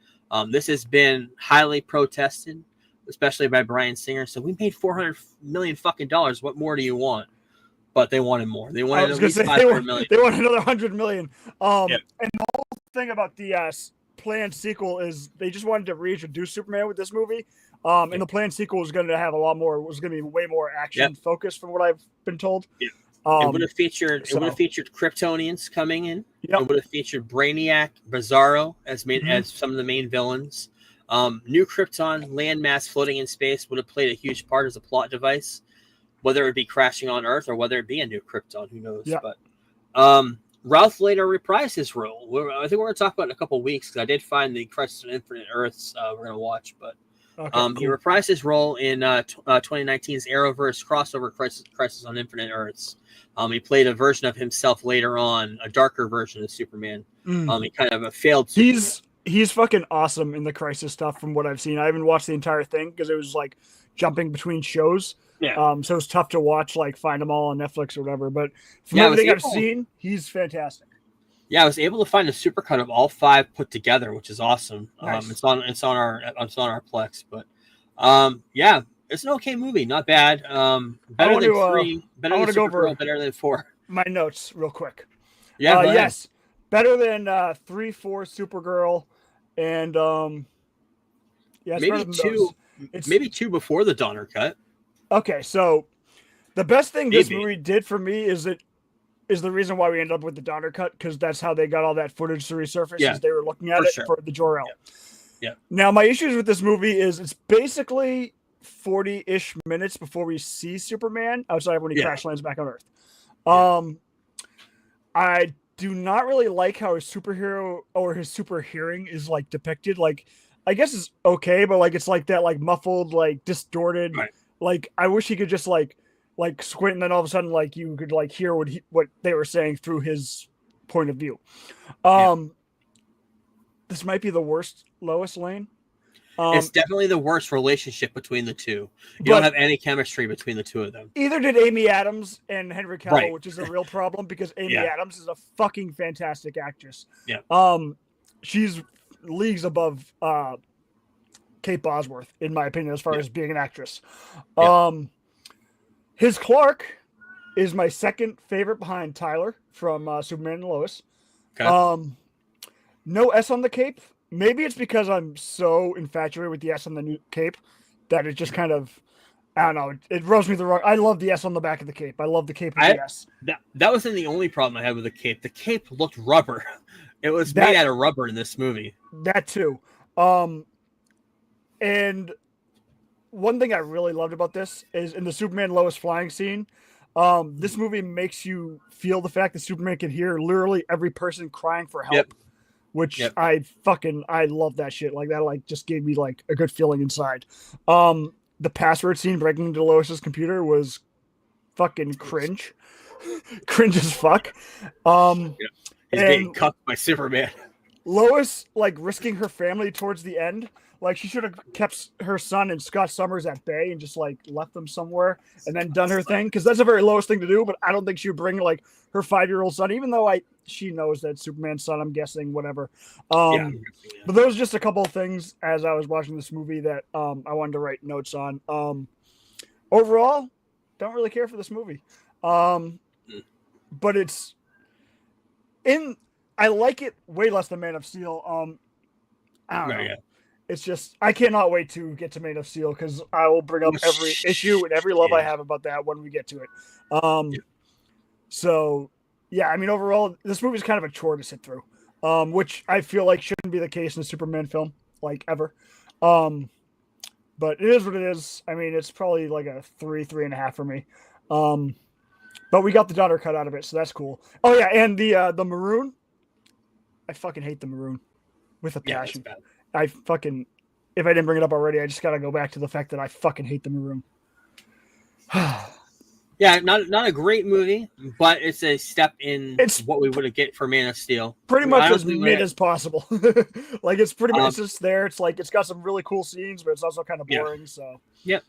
This has been highly protested, especially by Bryan Singer. So we made $400 million fucking dollars. What more do you want? But they wanted more. They wanted at least $500 million. They want another $100 million. Yep. And the whole thing about the planned sequel is they just wanted to reintroduce Superman with this movie. And the planned sequel was going to have was going to be way more action focused from what I've been told. Yeah. It would have featured Kryptonians coming in. Yep. It would have featured Brainiac, Bizarro as some of the main villains. New Krypton landmass floating in space would have played a huge part as a plot device, whether it be crashing on Earth or whether it be a new Krypton, who knows? Yep. But Ralph later reprised his role. I think we're going to talk about it in a couple of weeks because I did find the Crisis on Infinite Earths we're going to watch, but. Okay, cool. He reprised his role in 2019's Arrowverse crossover Crisis on Infinite Earths. He played a version of himself later on, a darker version of Superman. He kind of failed. He's fucking awesome in the Crisis stuff from what I've seen. I haven't watched the entire thing because it was like jumping between shows. Yeah. So it's tough to watch, like find them all on Netflix or whatever. But from everything I've seen, he's fantastic. Yeah, I was able to find a supercut of all 5 put together, which is awesome. Nice. It's on our Plex, but yeah, it's an okay movie, not bad. Better than 3, better than Supergirl, better than 4. My notes real quick. Yeah, yes, better than 3, 4 Supergirl, and yeah, maybe 2. Maybe 2 before the Donner cut. Okay, so the best thing this movie did for me is the reason why we ended up with the Donner cut, because that's how they got all that footage to resurface as they were looking at it for the Jor-El. Yeah. Now, my issues with this movie is it's basically 40-ish minutes before we see Superman outside when he crash lands back on Earth. I do not really like how his superhero or his super hearing is like depicted. Like, I guess it's okay, but like it's like that like muffled, like distorted. Right. Like, I wish he could just like squint and then all of a sudden like you could like hear what they were saying through his point of view. This might be the worst Lois Lane. It's definitely the worst relationship between the two. You don't have any chemistry between the two of them. Either did Amy Adams and Henry Cavill, which is a real problem because Amy Adams is a fucking fantastic actress. Yeah. She's leagues above Kate Bosworth, in my opinion, as far as being an actress. His Clark is my second favorite behind Tyler from Superman and Lois. Okay. No S on the cape. Maybe it's because I'm so infatuated with the S on the new cape that it just kind of, I don't know, it rubs me the wrong. I love the S on the back of the cape. I love the cape of the S. That wasn't the only problem I had with the cape. The cape looked rubber. It was made out of rubber in this movie. That too. And one thing I really loved about this is in the Superman Lois flying scene, this movie makes you feel the fact that Superman can hear literally every person crying for help. Which I love that shit. Like that, like just gave me like a good feeling inside. The password scene breaking into Lois's computer was fucking cringe. Cringe as fuck. He's being cucked by Superman. Lois like risking her family towards the end. Like she should have kept her son and Scott Summers at bay and just like left them somewhere and then done her thing, because that's a very Lois thing to do. But I don't think she would bring like her 5-year-old son, even though she knows that Superman's son. I'm guessing whatever. Yeah. But those are just a couple of things as I was watching this movie that I wanted to write notes on. Overall, don't really care for this movie, but I like it way less than Man of Steel. I don't know. Yeah. It's just I cannot wait to get to Man of Steel because I will bring up every issue and every love I have about that when we get to it. So yeah, I mean overall, this movie is kind of a chore to sit through, which I feel like shouldn't be the case in a Superman film, like ever. But it is what it is. I mean, it's probably like a 3.5 for me. But we got the daughter cut out of it, so that's cool. Oh yeah, and the maroon. I fucking hate the maroon with a passion. Yeah, I fucking, if I didn't bring it up already, I just gotta go back to the fact that I fucking hate the maroon. Yeah, not a great movie, but it's a step in what we would have get for Man of Steel. Pretty much as mid as possible. Like it's pretty much just there. It's like it's got some really cool scenes, but it's also kind of boring. Yeah. So yeah,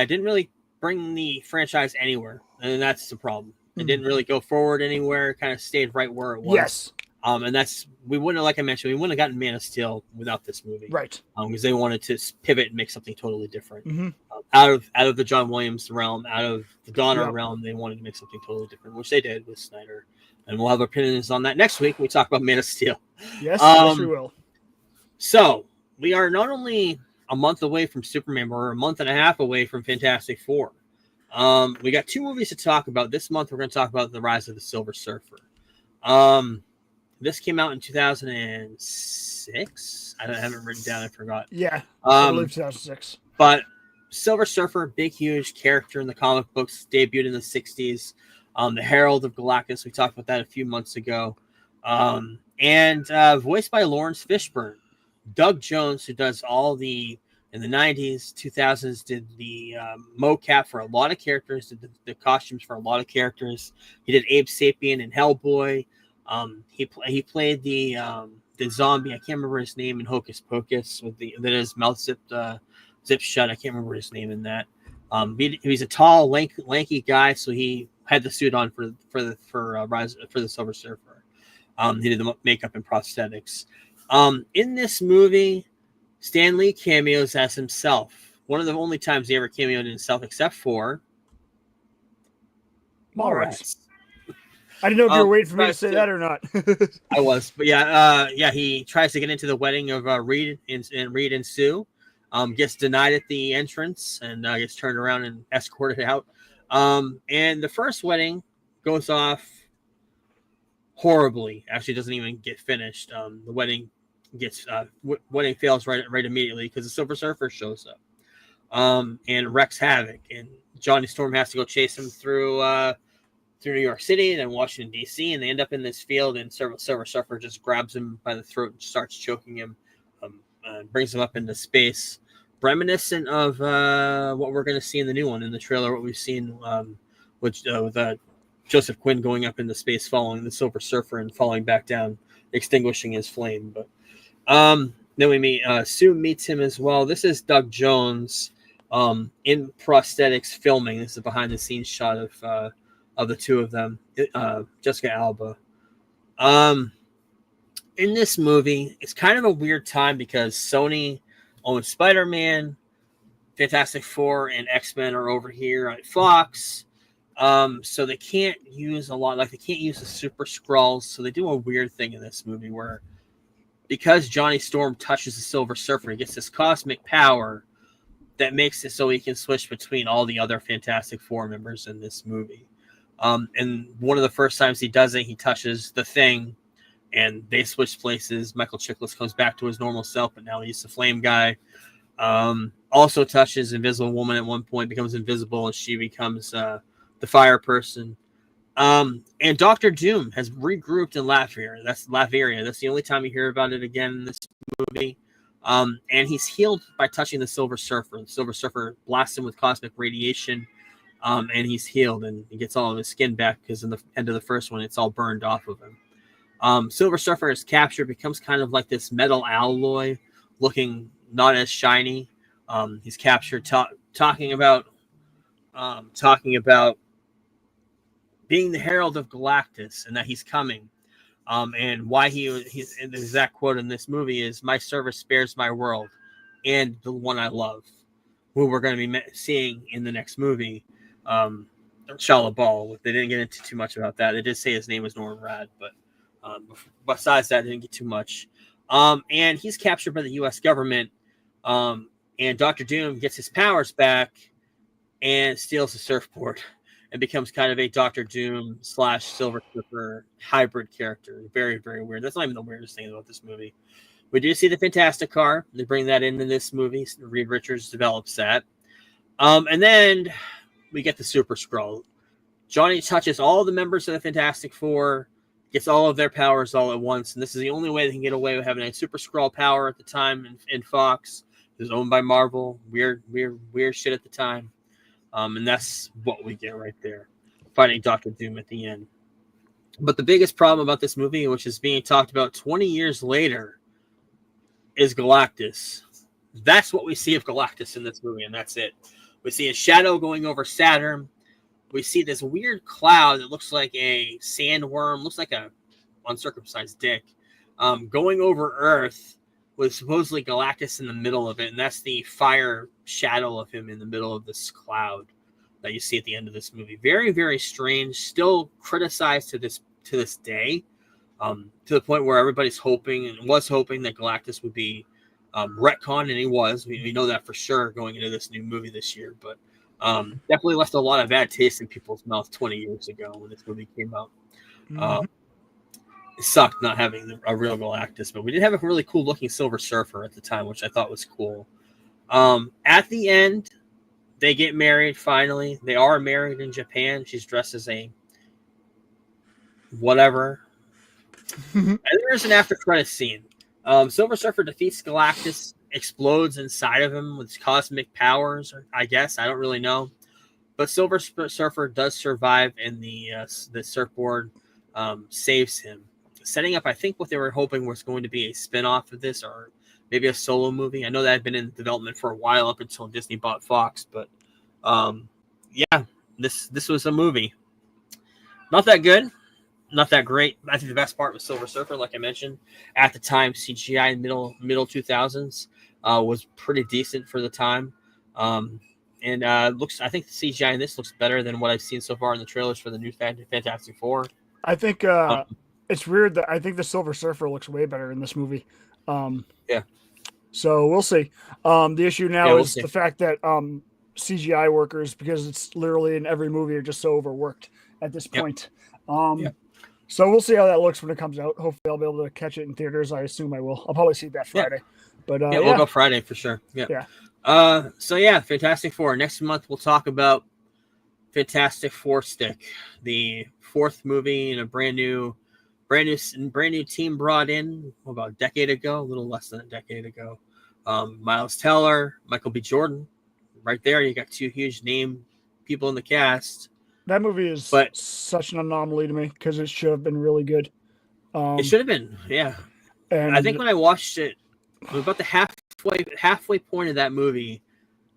it didn't really bring the franchise anywhere, and that's the problem. It didn't really go forward anywhere. It kind of stayed right where it was. Yes. And we wouldn't have, like I mentioned, we wouldn't have gotten Man of Steel without this movie, right? Because they wanted to pivot and make something totally different Mm-hmm. out of the John Williams realm, out of the Donner realm. They wanted to make something totally different, which they did with Snyder. And we'll have opinions on that next week when we talk about Man of Steel. Yes, yes, we will. So we are not only a month away from Superman, we're a month and a half away from Fantastic Four. We got 2 movies to talk about this month. We're going to talk about The Rise of the Silver Surfer. This came out in 2006. I haven't written down. I forgot. Yeah, I believe 2006. But Silver Surfer, big, huge character in the comic books, debuted in the 60s. The Herald of Galactus. We talked about that a few months ago. And voiced by Lawrence Fishburne. Doug Jones, who does all in the 90s, 2000s, did the mocap for a lot of characters, did the costumes for a lot of characters. He did Abe Sapien in Hellboy. He played the zombie. I can't remember his name in Hocus Pocus that his mouth zipped shut. I can't remember his name in that. He's a tall, lanky guy, so he had the suit on for the Silver Surfer. He did the makeup and prosthetics. In this movie, Stan Lee cameos as himself. One of the only times he ever cameoed himself, except for Mallrats. I didn't know if you were waiting for me to say that or not. I was, but he tries to get into the wedding of Reed and Sue. Gets denied at the entrance and gets turned around and escorted out. And the first wedding goes off horribly. Actually, doesn't even get finished. The wedding wedding fails right immediately because the Silver Surfer shows up and wreaks havoc. And Johnny Storm has to go chase him through New York City and then Washington, D.C., and they end up in this field, and Silver Surfer just grabs him by the throat and starts choking him, brings him up into space, reminiscent of what we're going to see in the new one, in the trailer, what we've seen with Joseph Quinn going up into space, following the Silver Surfer and falling back down, extinguishing his flame. But then we meet, Sue meets him as well. This is Doug Jones in prosthetics filming. This is a behind-the-scenes shot of the two of them, Jessica Alba. In this movie, it's kind of a weird time because Sony owns Spider-Man, Fantastic Four, and X-Men are over here at Fox. So they can't use they can't use the Super Skrulls. So they do a weird thing in this movie where, because Johnny Storm touches the Silver Surfer, he gets this cosmic power that makes it so he can switch between all the other Fantastic Four members in this movie. And one of the first times he does it, he touches the Thing, and they switch places. Michael Chiklis comes back to his normal self, but now he's the Flame guy. Also touches Invisible Woman at one point, becomes invisible, and she becomes the Fire person. And Doctor Doom has regrouped in Latveria. That's the only time you hear about it again in this movie. And he's healed by touching the Silver Surfer. The Silver Surfer blasts him with cosmic radiation. And he's healed, and he gets all of his skin back because in the end of the first one, it's all burned off of him. Silver Surfer is captured, becomes kind of like this metal alloy, looking not as shiny. He's captured, talking about being the herald of Galactus and that he's coming. And why he's the exact quote in this movie is, "My service spares my world and the one I love," who we're going to be seeing in the next movie. Shia LaBeouf. They didn't get into too much about that. They did say his name was Norman Rad, but besides that, they didn't get too much. And he's captured by the U.S. government, and Dr. Doom gets his powers back and steals the surfboard and becomes kind of a Dr. Doom / Silver Surfer hybrid character. Very, very weird. That's not even the weirdest thing about this movie. We do see the Fantastic Car. They bring that into this movie. Reed Richards develops that. And then we get the Super Skrull. Johnny touches all the members of the Fantastic Four, gets all of their powers all at once, and this is the only way they can get away with having a Super Skrull power at the time in Fox. It was owned by Marvel. Weird shit at the time. And that's what we get right there. Fighting Dr. Doom at the end. But the biggest problem about this movie, which is being talked about 20 years later, is Galactus. That's what we see of Galactus in this movie, and that's it. We see a shadow going over Saturn. We see this weird cloud that looks like a sandworm, looks like a uncircumcised dick, going over Earth with supposedly Galactus in the middle of it, and that's the fire shadow of him in the middle of this cloud that you see at the end of this movie. Very, very strange. Still criticized to this day, to the point where everybody's hoping and was hoping that Galactus would be retconned, and he was. We know that for sure going into this new movie this year, but definitely left a lot of bad taste in people's mouth 20 years ago when this movie came out. It sucked not having a real Galactus, but we did have a really cool looking Silver Surfer at the time, which I thought was cool. At the end, they get married finally. They are married in Japan. She's dressed as a whatever. And there's an after credits scene. Silver Surfer defeats Galactus, explodes inside of him with cosmic powers, I guess. I don't really know. But Silver Surfer does survive, and the surfboard saves him. Setting up, I think, what they were hoping was going to be a spin-off of this, or maybe a solo movie. I know that had been in development for a while up until Disney bought Fox, but yeah, this was a movie. Not that good, not that great. I think the best part was Silver Surfer, like I mentioned. At the time, CGI in middle 2000s was pretty decent for the time. And I think the CGI in this looks better than what I've seen so far in the trailers for the new Fantastic Four. I think it's weird that I think the Silver Surfer looks way better in this movie. Yeah. So we'll see. The issue now is the fact that CGI workers, because it's literally in every movie, are just so overworked at this point. So we'll see how that looks when it comes out. Hopefully I'll be able to catch it in theaters. I assume I will. I'll probably see that Friday. But we'll go Friday for sure. Yeah. So yeah, Fantastic Four. Next month we'll talk about Fantastic Four Stick, the fourth movie in a brand new team brought in about a decade ago, a little less than a decade ago. Miles Teller, Michael B. Jordan, right there. You got two huge name people in the cast. That movie is such an anomaly to me because it should have been really good. It should have been, yeah. And I think when I watched it, about the halfway point of that movie,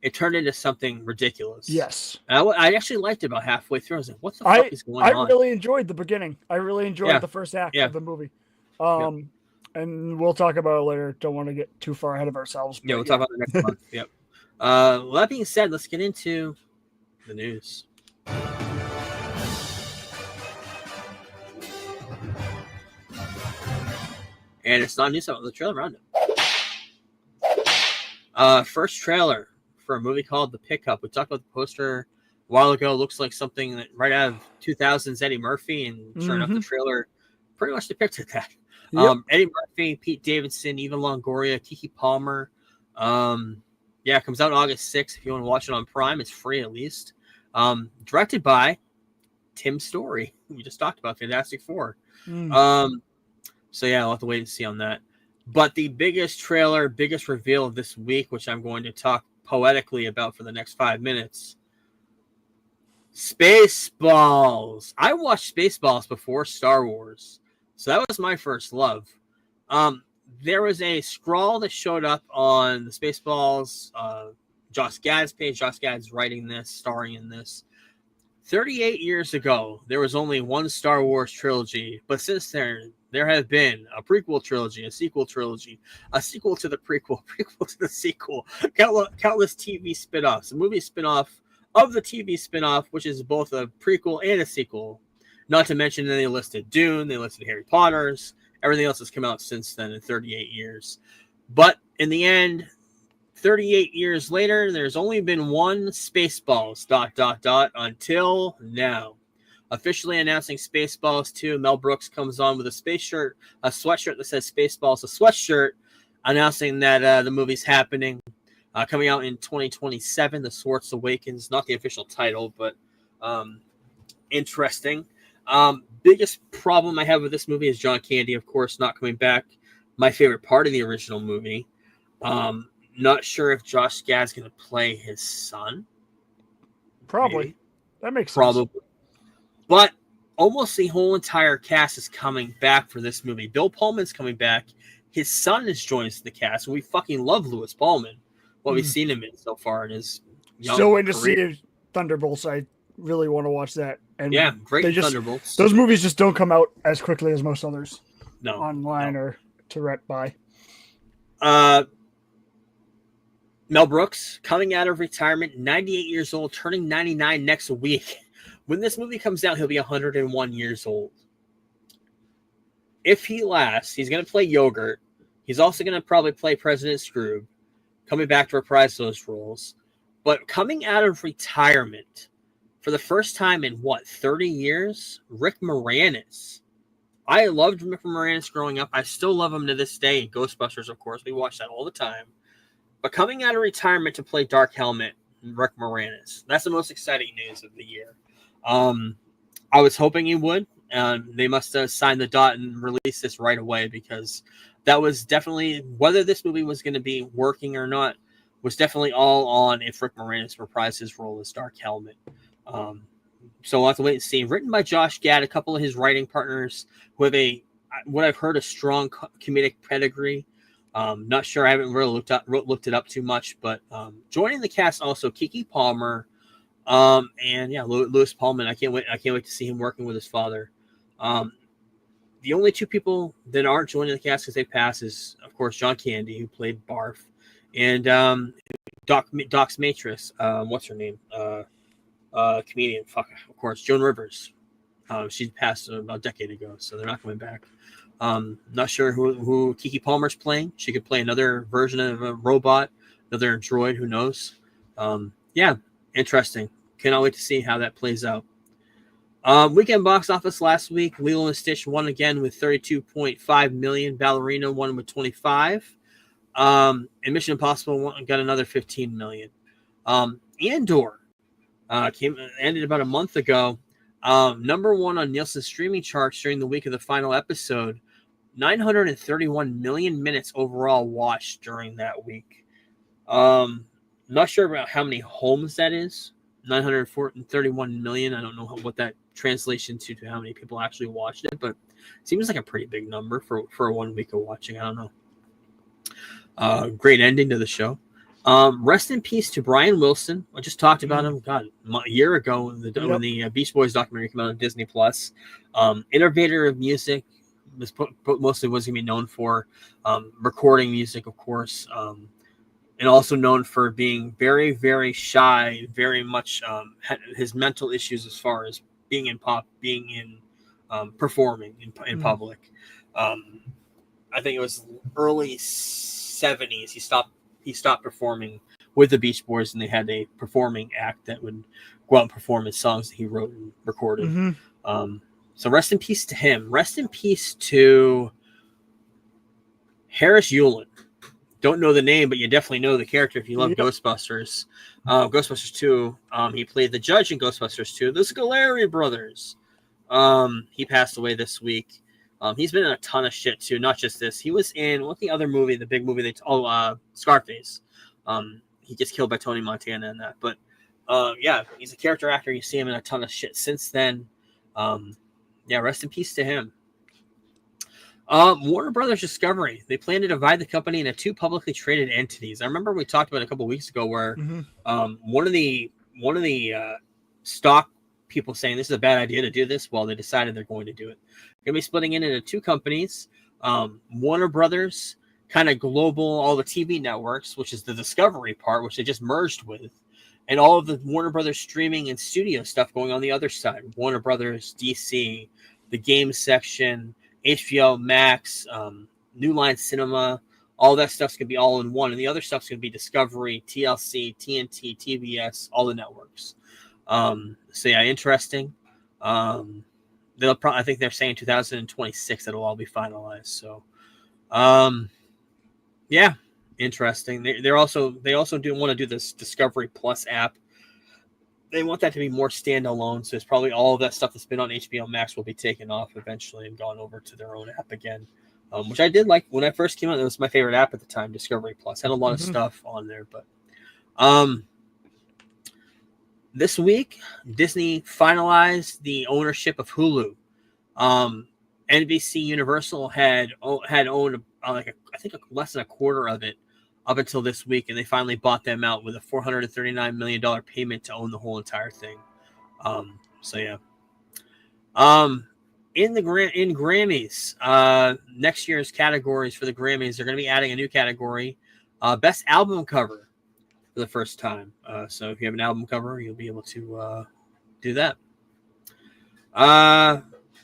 it turned into something ridiculous. Yes. And I actually liked it about halfway through. I was like, what the fuck is going on? I really enjoyed the beginning. I really enjoyed the first act of the movie. And we'll talk about it later. Don't want to get too far ahead of ourselves. Yeah, we'll talk about it next month. Yep. Well, that being said, let's get into the news. And it's not news about the trailer roundup. First trailer for a movie called The Pickup. We talked about the poster a while ago. Looks like something that right out of 2000's Eddie Murphy, and sure enough, the trailer pretty much depicted that. Yep. Eddie Murphy, Pete Davidson, Eva Longoria, Keke Palmer. It comes out August 6th. If you want to watch it on Prime, it's free at least. Directed by Tim Story. We just talked about Fantastic Four. So yeah, I'll have to wait and see on that. But the biggest reveal of this week, which I'm going to talk poetically about for the next 5 minutes, Spaceballs. I watched Spaceballs before Star Wars. So that was my first love. There was a scrawl that showed up on the Spaceballs Josh Gad's page. Josh Gad's writing this, starring in this. 38 years ago, there was only one Star Wars trilogy, but since then, there have been a prequel trilogy, a sequel trilogy, a sequel to the prequel, prequel to the sequel, countless TV spin-offs, a movie spin-off of the TV spin-off, which is both a prequel and a sequel. Not to mention, then they listed Dune, they listed Harry Potter's, everything else has come out since then in 38 years. But in the end, 38 years later, there's only been one Spaceballs, ... until now. Officially announcing Spaceballs 2, Mel Brooks comes on with a sweatshirt that says Spaceballs, a sweatshirt, announcing that the movie's happening. Coming out in 2027, The Swartz Awakens. Not the official title, but interesting. Biggest problem I have with this movie is John Candy, of course, not coming back. My favorite part of the original movie. Not sure if Josh Gad's going to play his son. Probably. Maybe. That makes sense. Probably. But almost the whole entire cast is coming back for this movie. Bill Pullman's coming back. His son is joining the cast. We fucking love Lewis Pullman. What we've seen him in so far in his young Still waiting to career. see Thunderbolts. I really want to watch that. And Yeah, great they Thunderbolts. Those movies just don't come out as quickly as most others No. online or to rent by. Mel Brooks coming out of retirement, 98 years old, turning 99 next week. When this movie comes out, he'll be 101 years old. If he lasts, he's going to play Yogurt. He's also going to probably play President Scrooge, coming back to reprise those roles. But coming out of retirement for the first time in, 30 years? Rick Moranis. I loved Rick Moranis growing up. I still love him to this day. Ghostbusters, of course. We watch that all the time. But coming out of retirement to play Dark Helmet, Rick Moranis. That's the most exciting news of the year. I was hoping he would. They must have signed the dot and released this right away, because that was definitely, whether this movie was going to be working or not, was definitely all on if Rick Moranis reprised his role as Dark Helmet. So we'll have to wait and see. Written by Josh Gad, a couple of his writing partners who have what I've heard, a strong comedic pedigree. Not sure. I haven't really looked it up too much, but joining the cast also Keke Palmer, and yeah, Lewis Pullman. I can't wait to see him working with his father. The only two people that aren't joining the cast because they passed is, of course, John Candy, who played Barf, and Doc's Matrix. What's her name? Comedian. Of course, Joan Rivers. She passed about a decade ago, so they're not coming back. Not sure who Keke Palmer's playing. She could play another version of a robot, another droid. Who knows? Yeah, interesting. Cannot wait to see how that plays out. Weekend box office last week. Lilo and Stitch won again with 32.5 million. Ballerina won with 25. And Mission Impossible got another 15 million. Andor ended about a month ago. Number one on Nielsen streaming charts during the week of the final episode. 931 million minutes overall watched during that week. Not sure about how many homes that is. 931 million. I don't know what that translation to how many people actually watched it, but it seems like a pretty big number for 1 week of watching. I don't know. Great ending to the show. Rest in peace to Brian Wilson. I just talked about him, a year ago when the Beach Boys documentary came out on Disney Plus. Innovator of music, mostly was going to be known for recording music, of course, and also known for being very, very shy, very much his mental issues as far as being in performing in public. I think it was early 70s. He stopped performing with the Beach Boys, and they had a performing act that would go out and perform his songs that he wrote and recorded. So rest in peace to him. Rest in peace to Harris Yulin. Don't know the name, but you definitely know the character if you love Ghostbusters. Ghostbusters 2, he played the judge in Ghostbusters 2, the Scolari brothers. He passed away this week. He's been in a ton of shit too, not just this. He was in what's the other movie, the big movie Scarface. He gets killed by Tony Montana in that. But yeah, he's a character actor. You see him in a ton of shit since then. Yeah, rest in peace to him. Warner Brothers Discovery. They plan to divide the company into 2 publicly traded entities. I remember we talked about it a couple weeks ago where one of the stock people saying this is a bad idea to do this. Well, they decided they're going to do it. They're going to be splitting it into 2 companies. Warner Brothers, kind of global, all the TV networks, which is the Discovery part, which they just merged with, and all of the Warner Brothers streaming and studio stuff going on the other side. Warner Brothers, DC, the game section, HBO Max, New Line Cinema, all that stuff's going to be all in one. And the other stuff's going to be Discovery, TLC, TNT, TBS, all the networks. So yeah, interesting. They'll probably, I think they're saying 2026 it'll all be finalized. So, yeah, interesting. They also do want to do this Discovery Plus app. They want that to be more standalone. So it's probably all of that stuff that's been on HBO Max will be taken off eventually and gone over to their own app again. Which I did like when I first came out. It was my favorite app at the time, Discovery Plus. Had a lot of stuff on there, but this week Disney finalized the ownership of Hulu. NBC Universal had owned I think less than a quarter of it up until this week, and they finally bought them out with a $439 million payment to own the whole entire thing. So yeah. In Grammys, next year's categories for the Grammys, they're going to be adding a new category, Best Album Cover for the first time. So if you have an album cover, you'll be able to do that.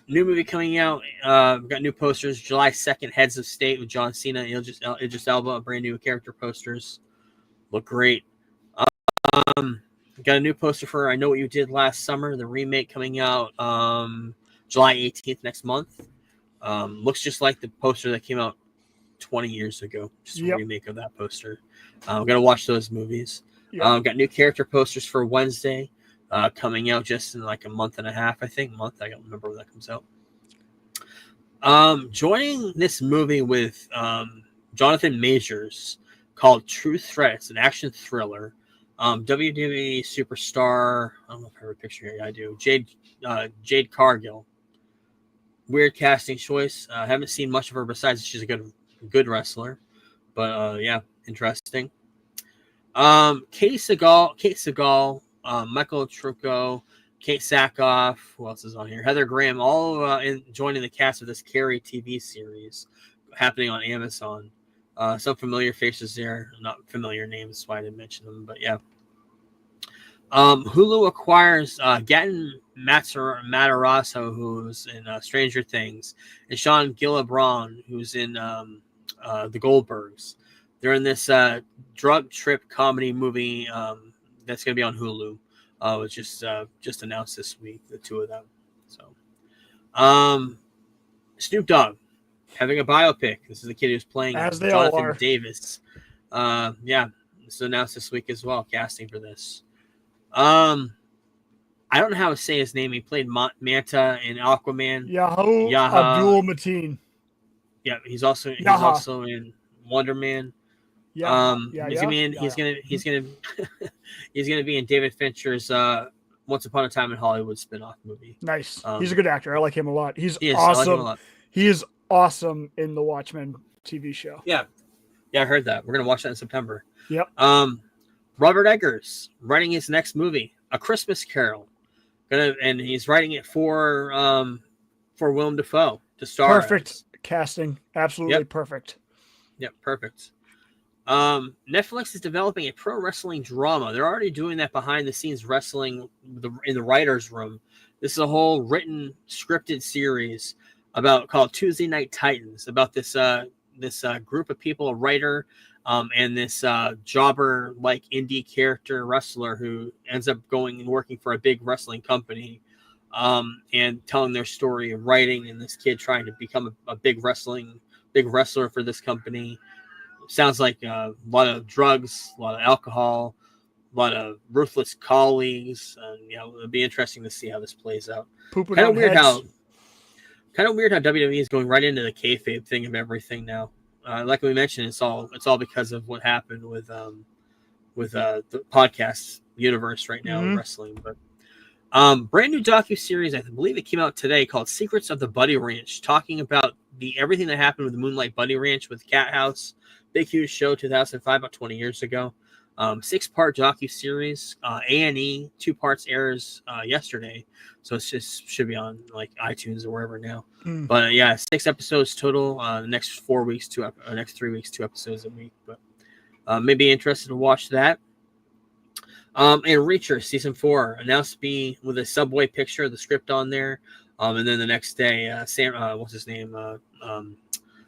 New movie coming out. We've got new posters. July 2nd, Heads of State with John Cena and Idris Elba. Brand new character posters. Look great. Got a new poster for I Know What You Did Last Summer, the remake coming out July 18th next month. Looks just like the poster that came out 20 years ago. Just a remake of that poster. I'm going to watch those movies. Got new character posters for Wednesday. Coming out just in like a month and a half, I think. I don't remember when that comes out. Joining this movie with Jonathan Majors called True Threat. It's an action thriller. WWE superstar, I don't know if I have a picture here. I do. Jade Cargill. Weird casting choice. Haven't seen much of her besides she's a good wrestler. But yeah, interesting. Kate Segal, Michael Trucco, Kate Sackhoff, who else is on here? Heather Graham, all joining the cast of this Carrie TV series happening on Amazon. Some familiar faces there, not familiar names, that's why I didn't mention them, but yeah. Hulu acquires Gaten Matarazzo, who's in Stranger Things, and Sean Gillibrand, who's in The Goldbergs. They're in this drug trip comedy movie that's going to be on Hulu. It was just announced this week, the 2 of them. So, Snoop Dogg having a biopic. This is the kid who's playing Jonathan Davis. Yeah, this was announced this week as well. Casting for this. I don't know how to say his name. He played Manta in Aquaman. Yahya Abdul-Mateen. Yeah, he's also in Wonder Man. He's gonna be in David Fincher's Once Upon a Time in Hollywood spin-off movie. Nice. He's a good actor. I like him a lot. He's awesome. I like him a lot. He is awesome in the Watchmen TV show. Yeah, I heard that. We're gonna watch that in September. Yep. Robert Eggers writing his next movie, A Christmas Carol. And he's writing it for Willem Dafoe to star. Perfect casting. Absolutely perfect. Yep, perfect. Netflix is developing a pro wrestling drama. They're already doing that behind the scenes wrestling in the writer's room. This is a whole written, scripted series called Tuesday Night Titans, about this group of people, a writer, and this jobber like indie character wrestler who ends up going and working for a big wrestling company, and telling their story of writing, and this kid trying to become a big wrestler for this company. Sounds like a lot of drugs, a lot of alcohol, a lot of ruthless colleagues. And, it'll be interesting to see how this plays out. Kind of weird how WWE is going right into the kayfabe thing of everything now. Like we mentioned, it's all because of what happened with the podcast universe right now in wrestling. But Brand new docuseries, I believe it came out today, called Secrets of the Buddy Ranch, talking about everything that happened with the Moonlight Buddy Ranch with Cat House. Big, huge show, 2005, about 20 years ago. 6-part docuseries. A&E, 2 parts airs yesterday. So it's just should be on like iTunes or wherever now. But yeah, 6 episodes total. The next 4 weeks, next 3 weeks, 2 episodes a week. But maybe interested to watch that. And Reacher season 4 announced to be with a Subway picture, the script on there. And then the next day, what's his name?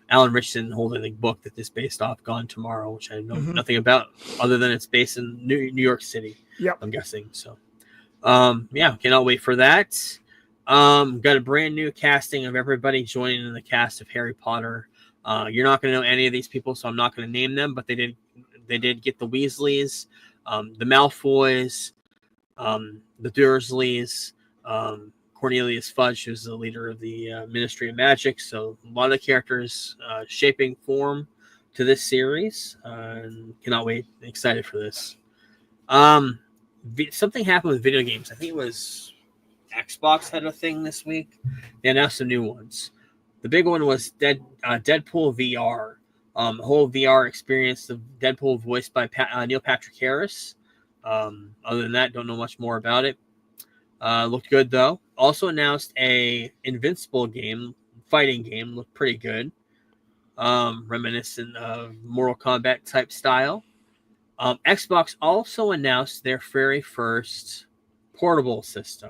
Alan Richardson holding a book that is based off Gone Tomorrow, which I know nothing about other than it's based in New York City. Yep. I'm guessing. So, yeah, cannot wait for that. Got a brand new casting of everybody joining in the cast of Harry Potter. You're not going to know any of these people, so I'm not going to name them, but they did get the Weasleys, the Malfoys, the Dursleys, Cornelius Fudge, who's the leader of the Ministry of Magic. So a lot of characters shaping form to this series. And cannot wait. Excited for this. Something happened with video games. I think it was Xbox had a thing this week. They announced some new ones. The big one was Deadpool VR. Whole VR experience of Deadpool voiced by Neil Patrick Harris. Other than that, don't know much more about it. Looked good though. Also announced a Invincible game, fighting game, looked pretty good. Reminiscent of Mortal Kombat type style. Xbox also announced their very first portable system.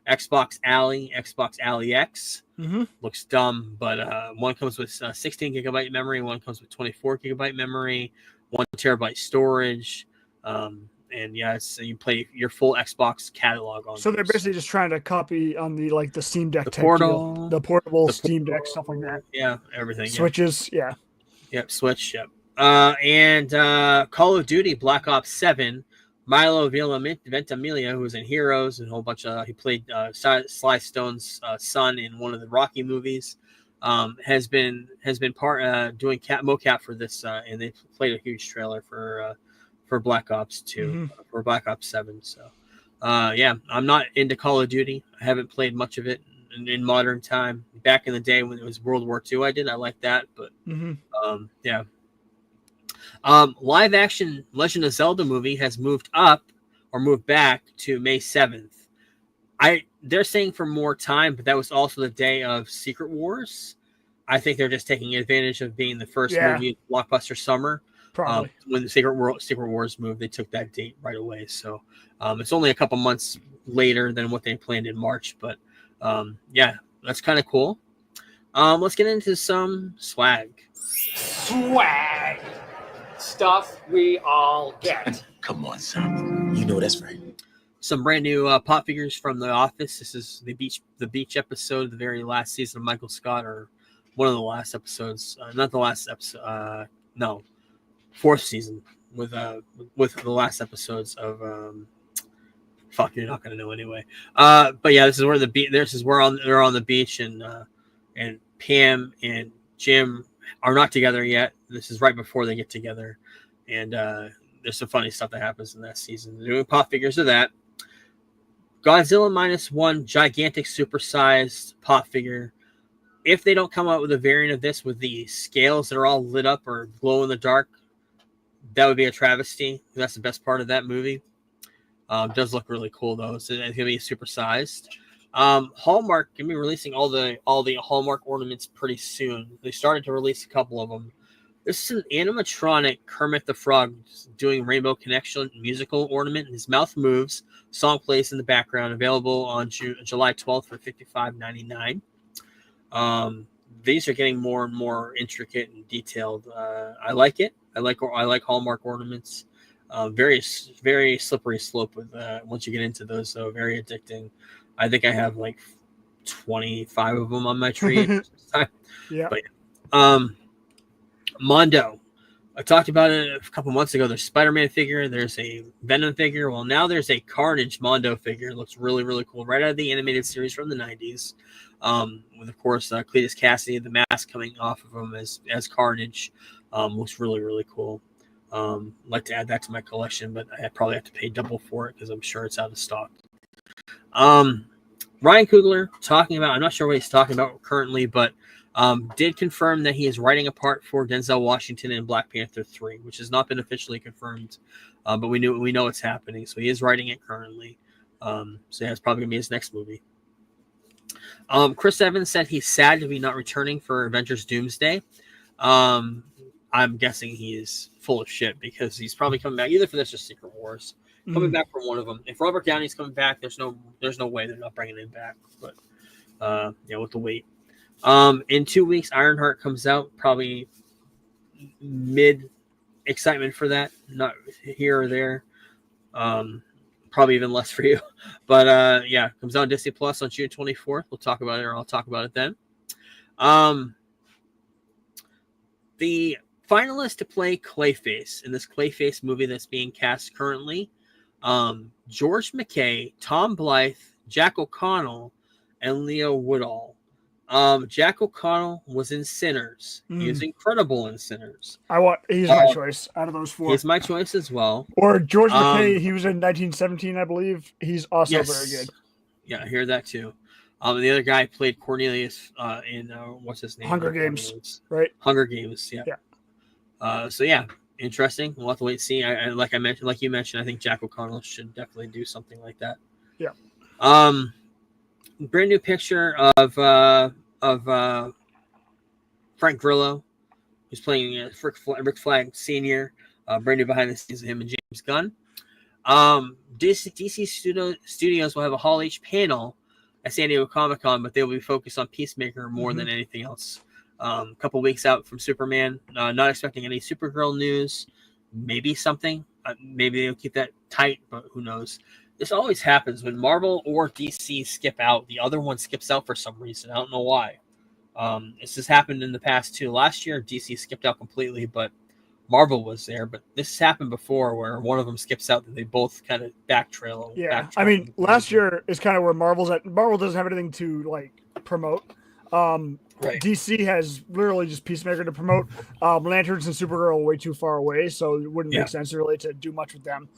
Xbox Ally X. Looks dumb, but one comes with 16 gigabyte memory, one comes with 24 gigabyte memory, 1 terabyte storage. And yeah, you play your full Xbox catalog on. So they're basically just trying to copy on the Steam Deck, the portable Steam Deck, stuff like that. Yeah, everything. Switches, yeah. Yep, Switch. Yep. And Call of Duty Black Ops 7. Milo Ventimiglia, who was in Heroes and a whole bunch of, he played Sly Stone's son in one of the Rocky movies. Has been doing mocap for this, and they played a huge trailer for Black Ops 2, for Black Ops 7. So, yeah, I'm not into Call of Duty. I haven't played much of it in modern time. Back in the day when it was World War II, I liked that. But, yeah. Live action Legend of Zelda movie has moved back to May 7th. They're saying for more time, but that was also the day of Secret Wars. I think they're just taking advantage of being the first movie blockbuster summer. Probably. When the Secret Wars moved, they took that date right away. So it's only a couple months later than what they planned in March. But yeah, that's kind of cool. Let's get into some swag. Swag. Stuff we all get. Come on, son. You know that's right. Some brand new pop figures from The Office. This is the beach episode, the very last season of Michael Scott, or one of the last episodes. Not the last episode. No. 4th season with the last episodes of fuck, you're not gonna know anyway. But yeah, this is where they're on the beach, and Pam and Jim are not together yet. This is right before they get together, and there's some funny stuff that happens in that season. They're doing pop figures of that. Godzilla -1 gigantic supersized pop figure. If they don't come out with a variant of this with the scales that are all lit up or glow in the dark, that would be a travesty. That's the best part of that movie. Does look really cool though. So it's gonna be supersized. Hallmark gonna be releasing all the Hallmark ornaments pretty soon. They started to release a couple of them. This is an animatronic Kermit the Frog doing Rainbow Connection musical ornament. His mouth moves. Song plays in the background. Available on July 12th for $55.99. These are getting more and more intricate and detailed. I like it. I like Hallmark ornaments. Very, very slippery slope with once you get into those. So very addicting. I think I have like 25 of them on my tree. Yeah. But Mondo. I talked about it a couple months ago. There's Spider-Man figure. There's a Venom figure. Well, now there's a Carnage Mondo figure. It looks really, really cool. Right out of the animated series from the 90s. With, of course, Cletus Cassidy, the mask coming off of him as Carnage. Looks really, really cool. I'd like to add that to my collection, but I probably have to pay double for it because I'm sure it's out of stock. Ryan Coogler talking about, I'm not sure what he's talking about currently, but did confirm that he is writing a part for Denzel Washington in Black Panther 3, which has not been officially confirmed, but we know it's happening. So he is writing it currently. So yeah, it's probably gonna be his next movie. Chris Evans said he's sad to be not returning for Avengers Doomsday. I'm guessing he is full of shit because he's probably coming back either for this or Secret Wars. Coming back from one of them. If Robert Downey's coming back, there's no way they're not bringing him back. But yeah, we'll have to wait. In 2 weeks, Ironheart comes out. Probably mid excitement for that, not here or there. Probably even less for you. But yeah, comes out on Disney Plus on June 24th. We'll talk about it, or I'll talk about it then. The finalist to play Clayface in this Clayface movie that's being cast currently. George McKay, Tom Blythe, Jack O'Connell, and Leo Woodall. Jack O'Connell was in Sinners. He was incredible in Sinners. He's my choice out of those four. He's my choice as well. Or George McKay, he was in 1917, I believe. He's also very good. Yeah, I hear that too. And the other guy played Cornelius in what's his name? Hunger Games, right? Hunger Games, yeah. So yeah, interesting. We'll have to wait and see. Like you mentioned, I think Jack O'Connell should definitely do something like that. Yeah. Brand new picture of Frank Grillo, who's playing Rick Flag Sr. Brand new behind the scenes of him and James Gunn. DC Studios will have a Hall H panel at San Diego Comic-Con, but they'll be focused on Peacemaker more than anything else. A couple weeks out from Superman. Not expecting any Supergirl news. Maybe something. Maybe they'll keep that tight, but who knows? This always happens when Marvel or DC skip out. The other one skips out for some reason. I don't know why. This has happened in the past too. Last year, DC skipped out completely, but Marvel was there. But this has happened before where one of them skips out and they both kind of backtrail. Yeah, I mean, last year is kind of where Marvel's at. Marvel doesn't have anything to like promote. Right. DC has literally just Peacemaker to promote. Lanterns and Supergirl are way too far away, so it wouldn't make sense really to do much with them.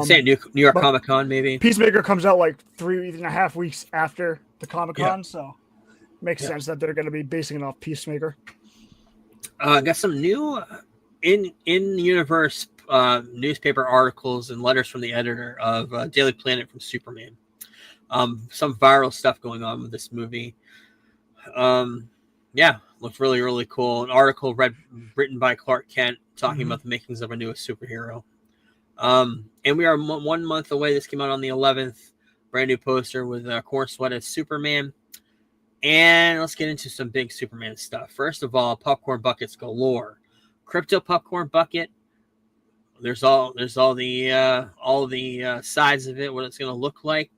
Say New York Comic Con, maybe. Peacemaker comes out like 3.5 weeks after the Comic Con, so it makes sense that they're going to be basing it off Peacemaker. Got some new in-universe newspaper articles and letters from the editor of Daily Planet from Superman. Some viral stuff going on with this movie. Looked really, really cool. An article written by Clark Kent talking about the makings of a newest superhero. And we are 1 month away. This came out on the 11th. Brand new poster with Corn Sweat as Superman. And let's get into some big Superman stuff. First of all, popcorn buckets galore. Crypto popcorn bucket. There's all the sides of it, what it's going to look like.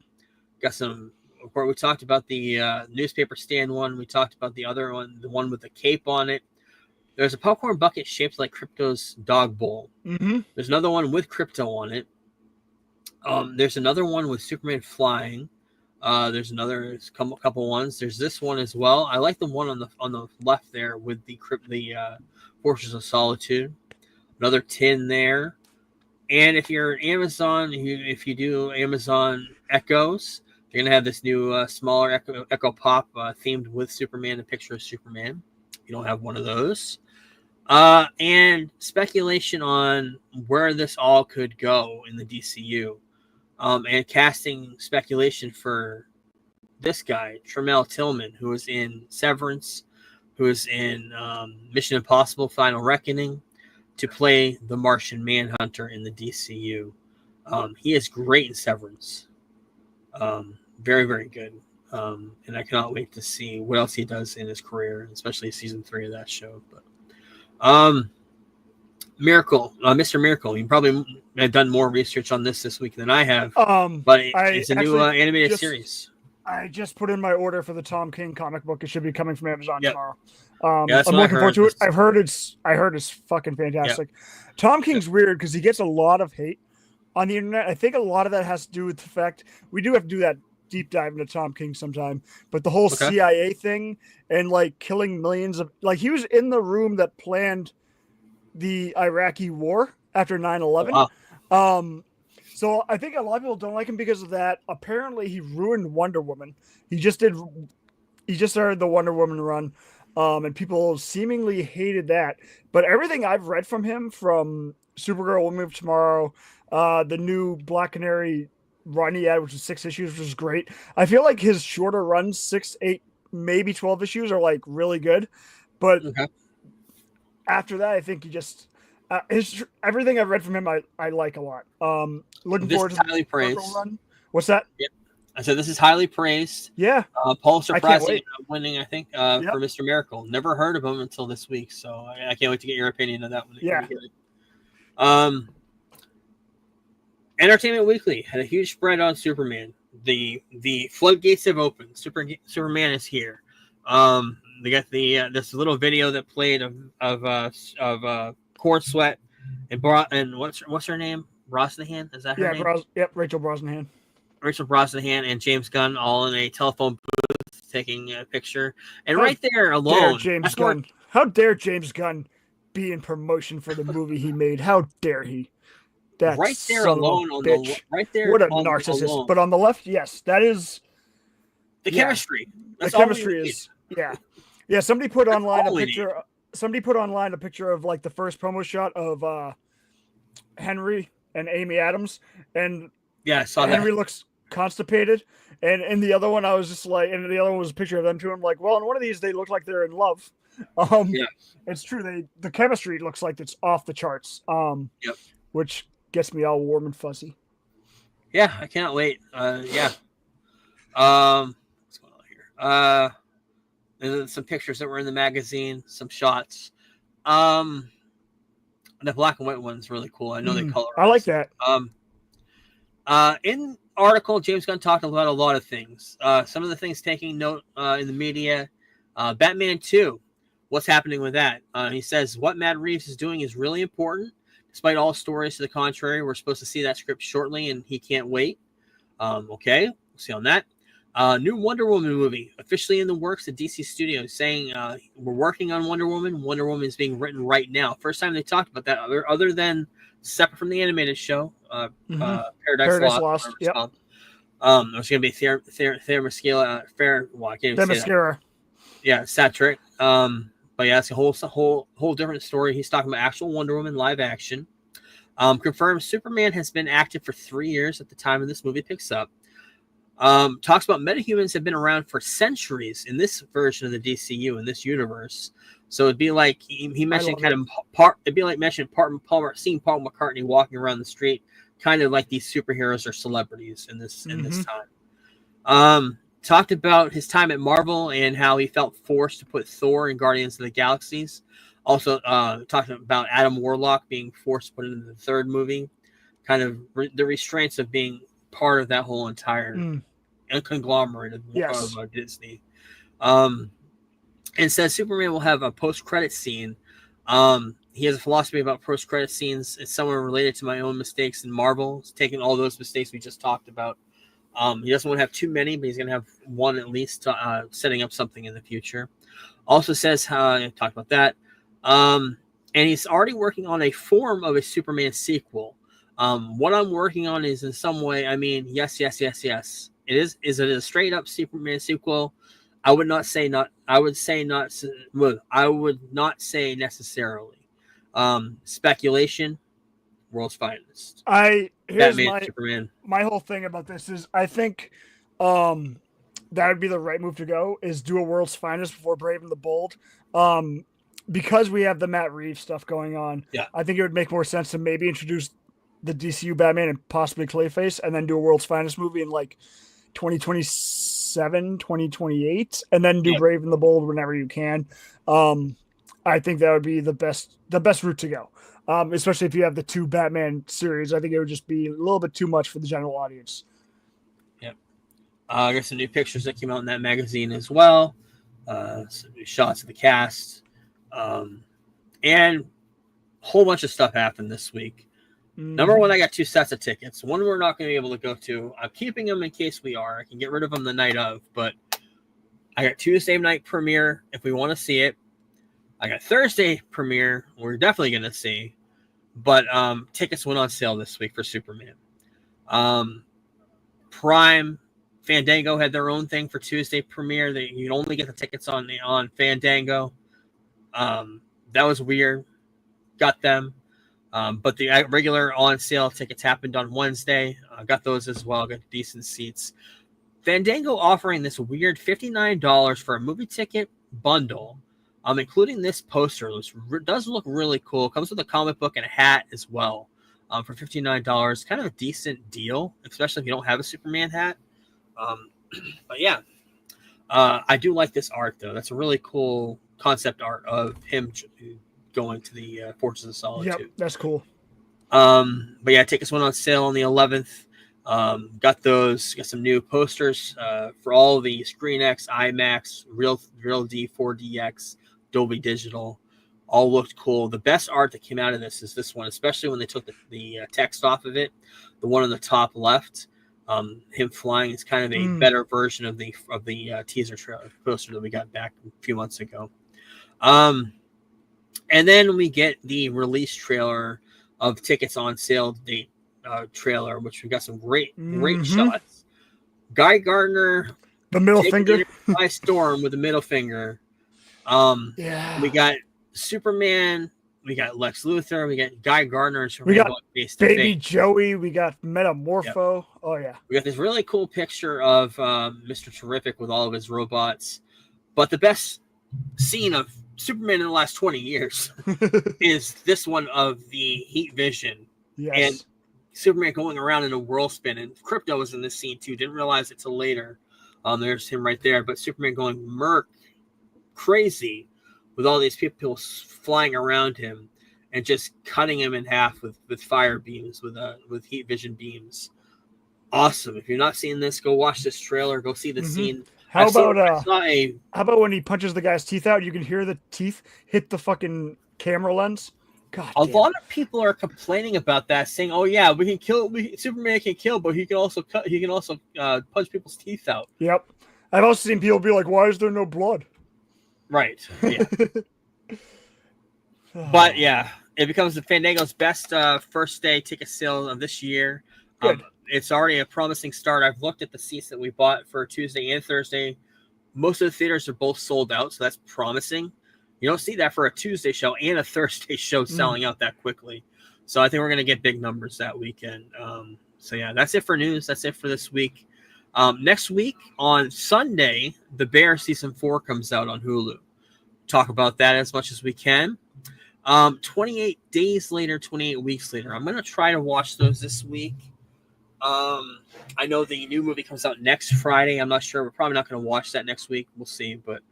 Got some. We talked about the newspaper stand one. We talked about the other one, the one with the cape on it. There's a popcorn bucket shaped like Crypto's dog bowl. There's another one with Crypto on it. There's another one with Superman flying. There's a couple ones. There's this one as well. I like the one on the left there with the Fortress of Solitude. Another tin there. And if you're Amazon, if you do Amazon Echoes, you're gonna have this new smaller Echo Pop themed with Superman, a picture of Superman. You don't have one of those. And speculation on where this all could go in the DCU. And casting speculation for this guy, Tramell Tillman, who was in Severance, who is in Mission Impossible Final Reckoning, to play the Martian Manhunter in the DCU. He is great in Severance. Very, very good. And I cannot wait to see what else he does in his career, especially season 3 of that show. But Miracle, Mr. Miracle. You probably have done more research on this week than I have. But it's a new animated series. I just put in my order for the Tom King comic book. It should be coming from Amazon tomorrow. I'm looking forward to it. I heard it's fucking fantastic. Yep. Tom King's weird because he gets a lot of hate on the internet. I think a lot of that has to do with the fact we do have to do that deep dive into Tom King sometime. But the whole CIA thing and like killing millions of he was in the room that planned the Iraqi war after 9/11. Wow. So I think a lot of people don't like him because of that. Apparently, he ruined Wonder Woman. He just started the Wonder Woman run, and people seemingly hated that. But everything I've read from him, from Supergirl, Woman of Tomorrow, the new Black Canary run he had, which was 6 issues, which was great. I feel like his shorter runs, 6, 8, maybe 12 issues, are like really good. But after that, I think he just everything I've read from him, I like a lot. Looking This forward is to highly the praised. run. What's that? Yep. I said this is highly praised. Yeah. Pulitzer I can't Prize wait. winning, I think, for Mr. Miracle. Never heard of him until this week, so I can't wait to get your opinion on that one. Yeah. Entertainment Weekly had a huge spread on Superman. The floodgates have opened. Superman is here. They got this little video that played of Corn Sweat and what's her name? Brosnahan? Is that her name? Rachel Brosnahan. Rachel Brosnahan and James Gunn all in a telephone booth taking a picture. And right there alone, How dare James Gunn be in promotion for the movie he made? How dare he? That's right there alone on bitch. right there. What a narcissist! Alone. But on the left, yes, that is the chemistry. That's the chemistry is yeah. Somebody put online a picture. Somebody put online a picture of like the first promo shot of Henry and Amy Adams, and I saw Henry that. looks constipated, and in the other one, I was just like, and the other one was a picture of them too. I'm like, well, in one of these, they look like they're in love. It's true. The chemistry looks like it's off the charts. Which gets me all warm and fuzzy. Yeah, I cannot wait. What's going on here? There's some pictures that were in the magazine, some shots. The black and white one's really cool. I know they color. I like that. In article, James Gunn talked about a lot of things. Some of the things taking note in the media. Batman 2. What's happening with that? He says what Matt Reeves is doing is really important. Despite all stories to the contrary, we're supposed to see that script shortly, and he can't wait. Okay, we'll see on that. New Wonder Woman movie officially in the works at DC Studios, saying we're working on Wonder Woman. Wonder Woman is being written right now. First time they talked about that, other than separate from the animated show, Paradise Lost. Yep. There's going to be Themyscira. Yeah, Satric. But yeah, it's a whole different story. He's talking about actual Wonder Woman live action. Confirmed Superman has been active for 3 years at the time of this movie picks up. Talks about metahumans have been around for centuries in this version of the DCU, in this universe. So it'd be like he mentioned it'd be like mentioning seeing Paul McCartney walking around the street, kind of like these superheroes are celebrities in this time. Talked about his time at Marvel and how he felt forced to put Thor in Guardians of the Galaxies. Also, talked about Adam Warlock being forced to put into the third movie. Kind of the restraints of being part of that whole entire conglomerate of Disney. And says Superman will have a post-credit scene. He has a philosophy about post-credit scenes. It's somewhere related to my own mistakes in Marvel. It's taking all those mistakes we just talked about. He doesn't want to have too many, but he's going to have one at least setting up something in the future. Also says I talked about that. And he's already working on a form of a Superman sequel. What I'm working on is in some way, yes. It is. Is it a straight up Superman sequel? I would not say not. I would not say necessarily. Speculation. World's Finest. Superman. My whole thing about this is I think that would be the right move to go is do a World's Finest before Brave and the Bold. Because we have the Matt Reeves stuff going on, I think it would make more sense to maybe introduce the DCU Batman and possibly Clayface and then do a World's Finest movie in like 2027, 2028, and then do Brave and the Bold whenever you can. I think that would be the best route to go. Especially if you have the two Batman series, I think it would just be a little bit too much for the general audience. Yep. I got some new pictures that came out in that magazine as well. Some new shots of the cast. And a whole bunch of stuff happened this week. Number one, I got 2 sets of tickets. One we're not going to be able to go to. I'm keeping them in case we are. I can get rid of them the night of, but I got Tuesday night premiere if we want to see it. I got Thursday premiere. We're definitely going to see, but tickets went on sale this week for Superman. Prime, Fandango had their own thing for Tuesday premiere. You'd only get the tickets on Fandango. That was weird. Got them. But the regular on sale tickets happened on Wednesday. Got those as well. Got decent seats. Fandango offering this weird $59 for a movie ticket bundle, including this poster. It does look really cool. Comes with a comic book and a hat as well. For $59, kind of a decent deal, especially if you don't have a Superman hat. But yeah, I do like this art though. That's a really cool concept art of him going to the Forces of Solitude. Yep, that's cool. But yeah, tickets went on sale on the 11th. Got some new posters for all the ScreenX, IMAX, Real D, 4DX, Dolby Digital. All looked cool. The best art that came out of this is this one, especially when they took the text off of it. The one on the top left, him flying, is kind of a better version of the teaser trailer poster that we got back a few months ago. And then we get the release trailer of tickets on sale date trailer, which we got some great shots. Guy Gardner, the middle finger by storm with the middle finger. Yeah, we got Superman, we got Lex Luthor, we got Guy Gardner, and Superman, we got going face to Baby face. Joey, we got Metamorpho. Yep. Oh yeah, we got this really cool picture of Mr. Terrific with all of his robots. But the best scene of Superman in the last 20 years is this one of the heat vision. Yes. And Superman going around in a whirlspin, and Krypto was in this scene too. Didn't realize it till later. There's him right there, but Superman going crazy with all these people flying around him and just cutting him in half with fire beams, with heat vision beams. Awesome! If you're not seeing this, go watch this trailer. Go see the scene. How about when he punches the guy's teeth out? You can hear the teeth hit the fucking camera lens. God, a lot of people are complaining about that, saying, "Oh yeah, we can kill. Superman can kill, but he can also cut. He can also punch people's teeth out." Yep, I've also seen people be like, "Why is there no blood?" Right. Yeah. But yeah, it becomes the Fandango's best first day ticket sale of this year. It's already a promising start. I've looked at the seats that we bought for Tuesday and Thursday. Most of the theaters are both sold out, so that's promising. You don't see that for a Tuesday show and a Thursday show selling out that quickly. So I think we're going to get big numbers that weekend. So yeah, that's it for news. That's it for this week. Next week on Sunday, The Bear Season 4 comes out on Hulu. Talk about that as much as we can. 28 days later, 28 weeks later. I'm going to try to watch those this week. I know the new movie comes out next Friday. I'm not sure. We're probably not going to watch that next week. We'll see. But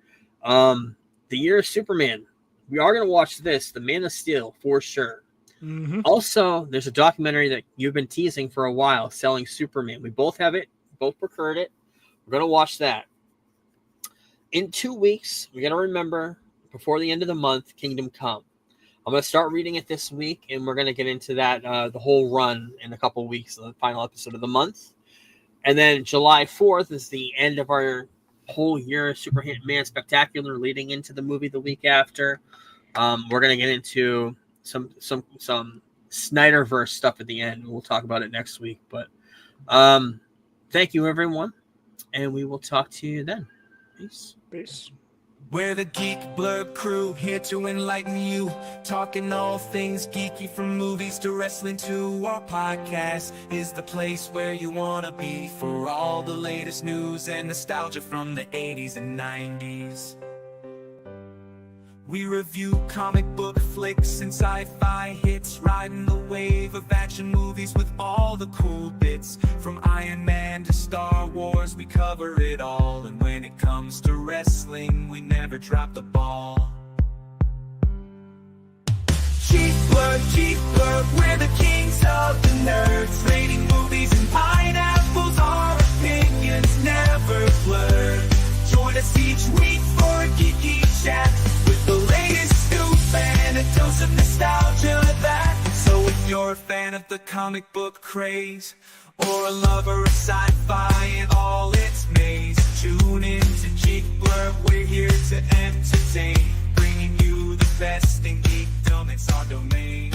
The Year of Superman. We are going to watch this, The Man of Steel, for sure. Also, there's a documentary that you've been teasing for a while, Selling Superman. We both have it. Both procured it. We're going to watch that. In 2 weeks, we got to remember, before the end of the month, Kingdom Come. I'm going to start reading it this week, and we're going to get into that, the whole run in a couple of weeks, the final episode of the month. And then July 4th is the end of our whole year Superman Spectacular, leading into the movie the week after. We're going to get into some Snyderverse stuff at the end. We'll talk about it next week. But thank you, everyone, and we will talk to you then. Peace. We're the Geek Blurb crew, here to enlighten you. Talking all things geeky, from movies to wrestling to our podcast is the place where you wanna be for all the latest news and nostalgia from the 80s and 90s. We review comic book flicks and sci-fi hits, riding the wave of action movies with all the cool bits. From Iron Man to Star Wars, we cover it all. And when it comes to wrestling, we never drop the ball. Geek Blurb, we're the kings of the nerds, rating movies and pineapples, our opinions never blurred. Join us each week for a geeky chat with the latest news and a dose of nostalgia that. So if you're a fan of the comic book craze, or a lover of sci-fi and all its maze, tune in to Geek Blurb, we're here to entertain, bringing you the best in geekdom, it's our domain.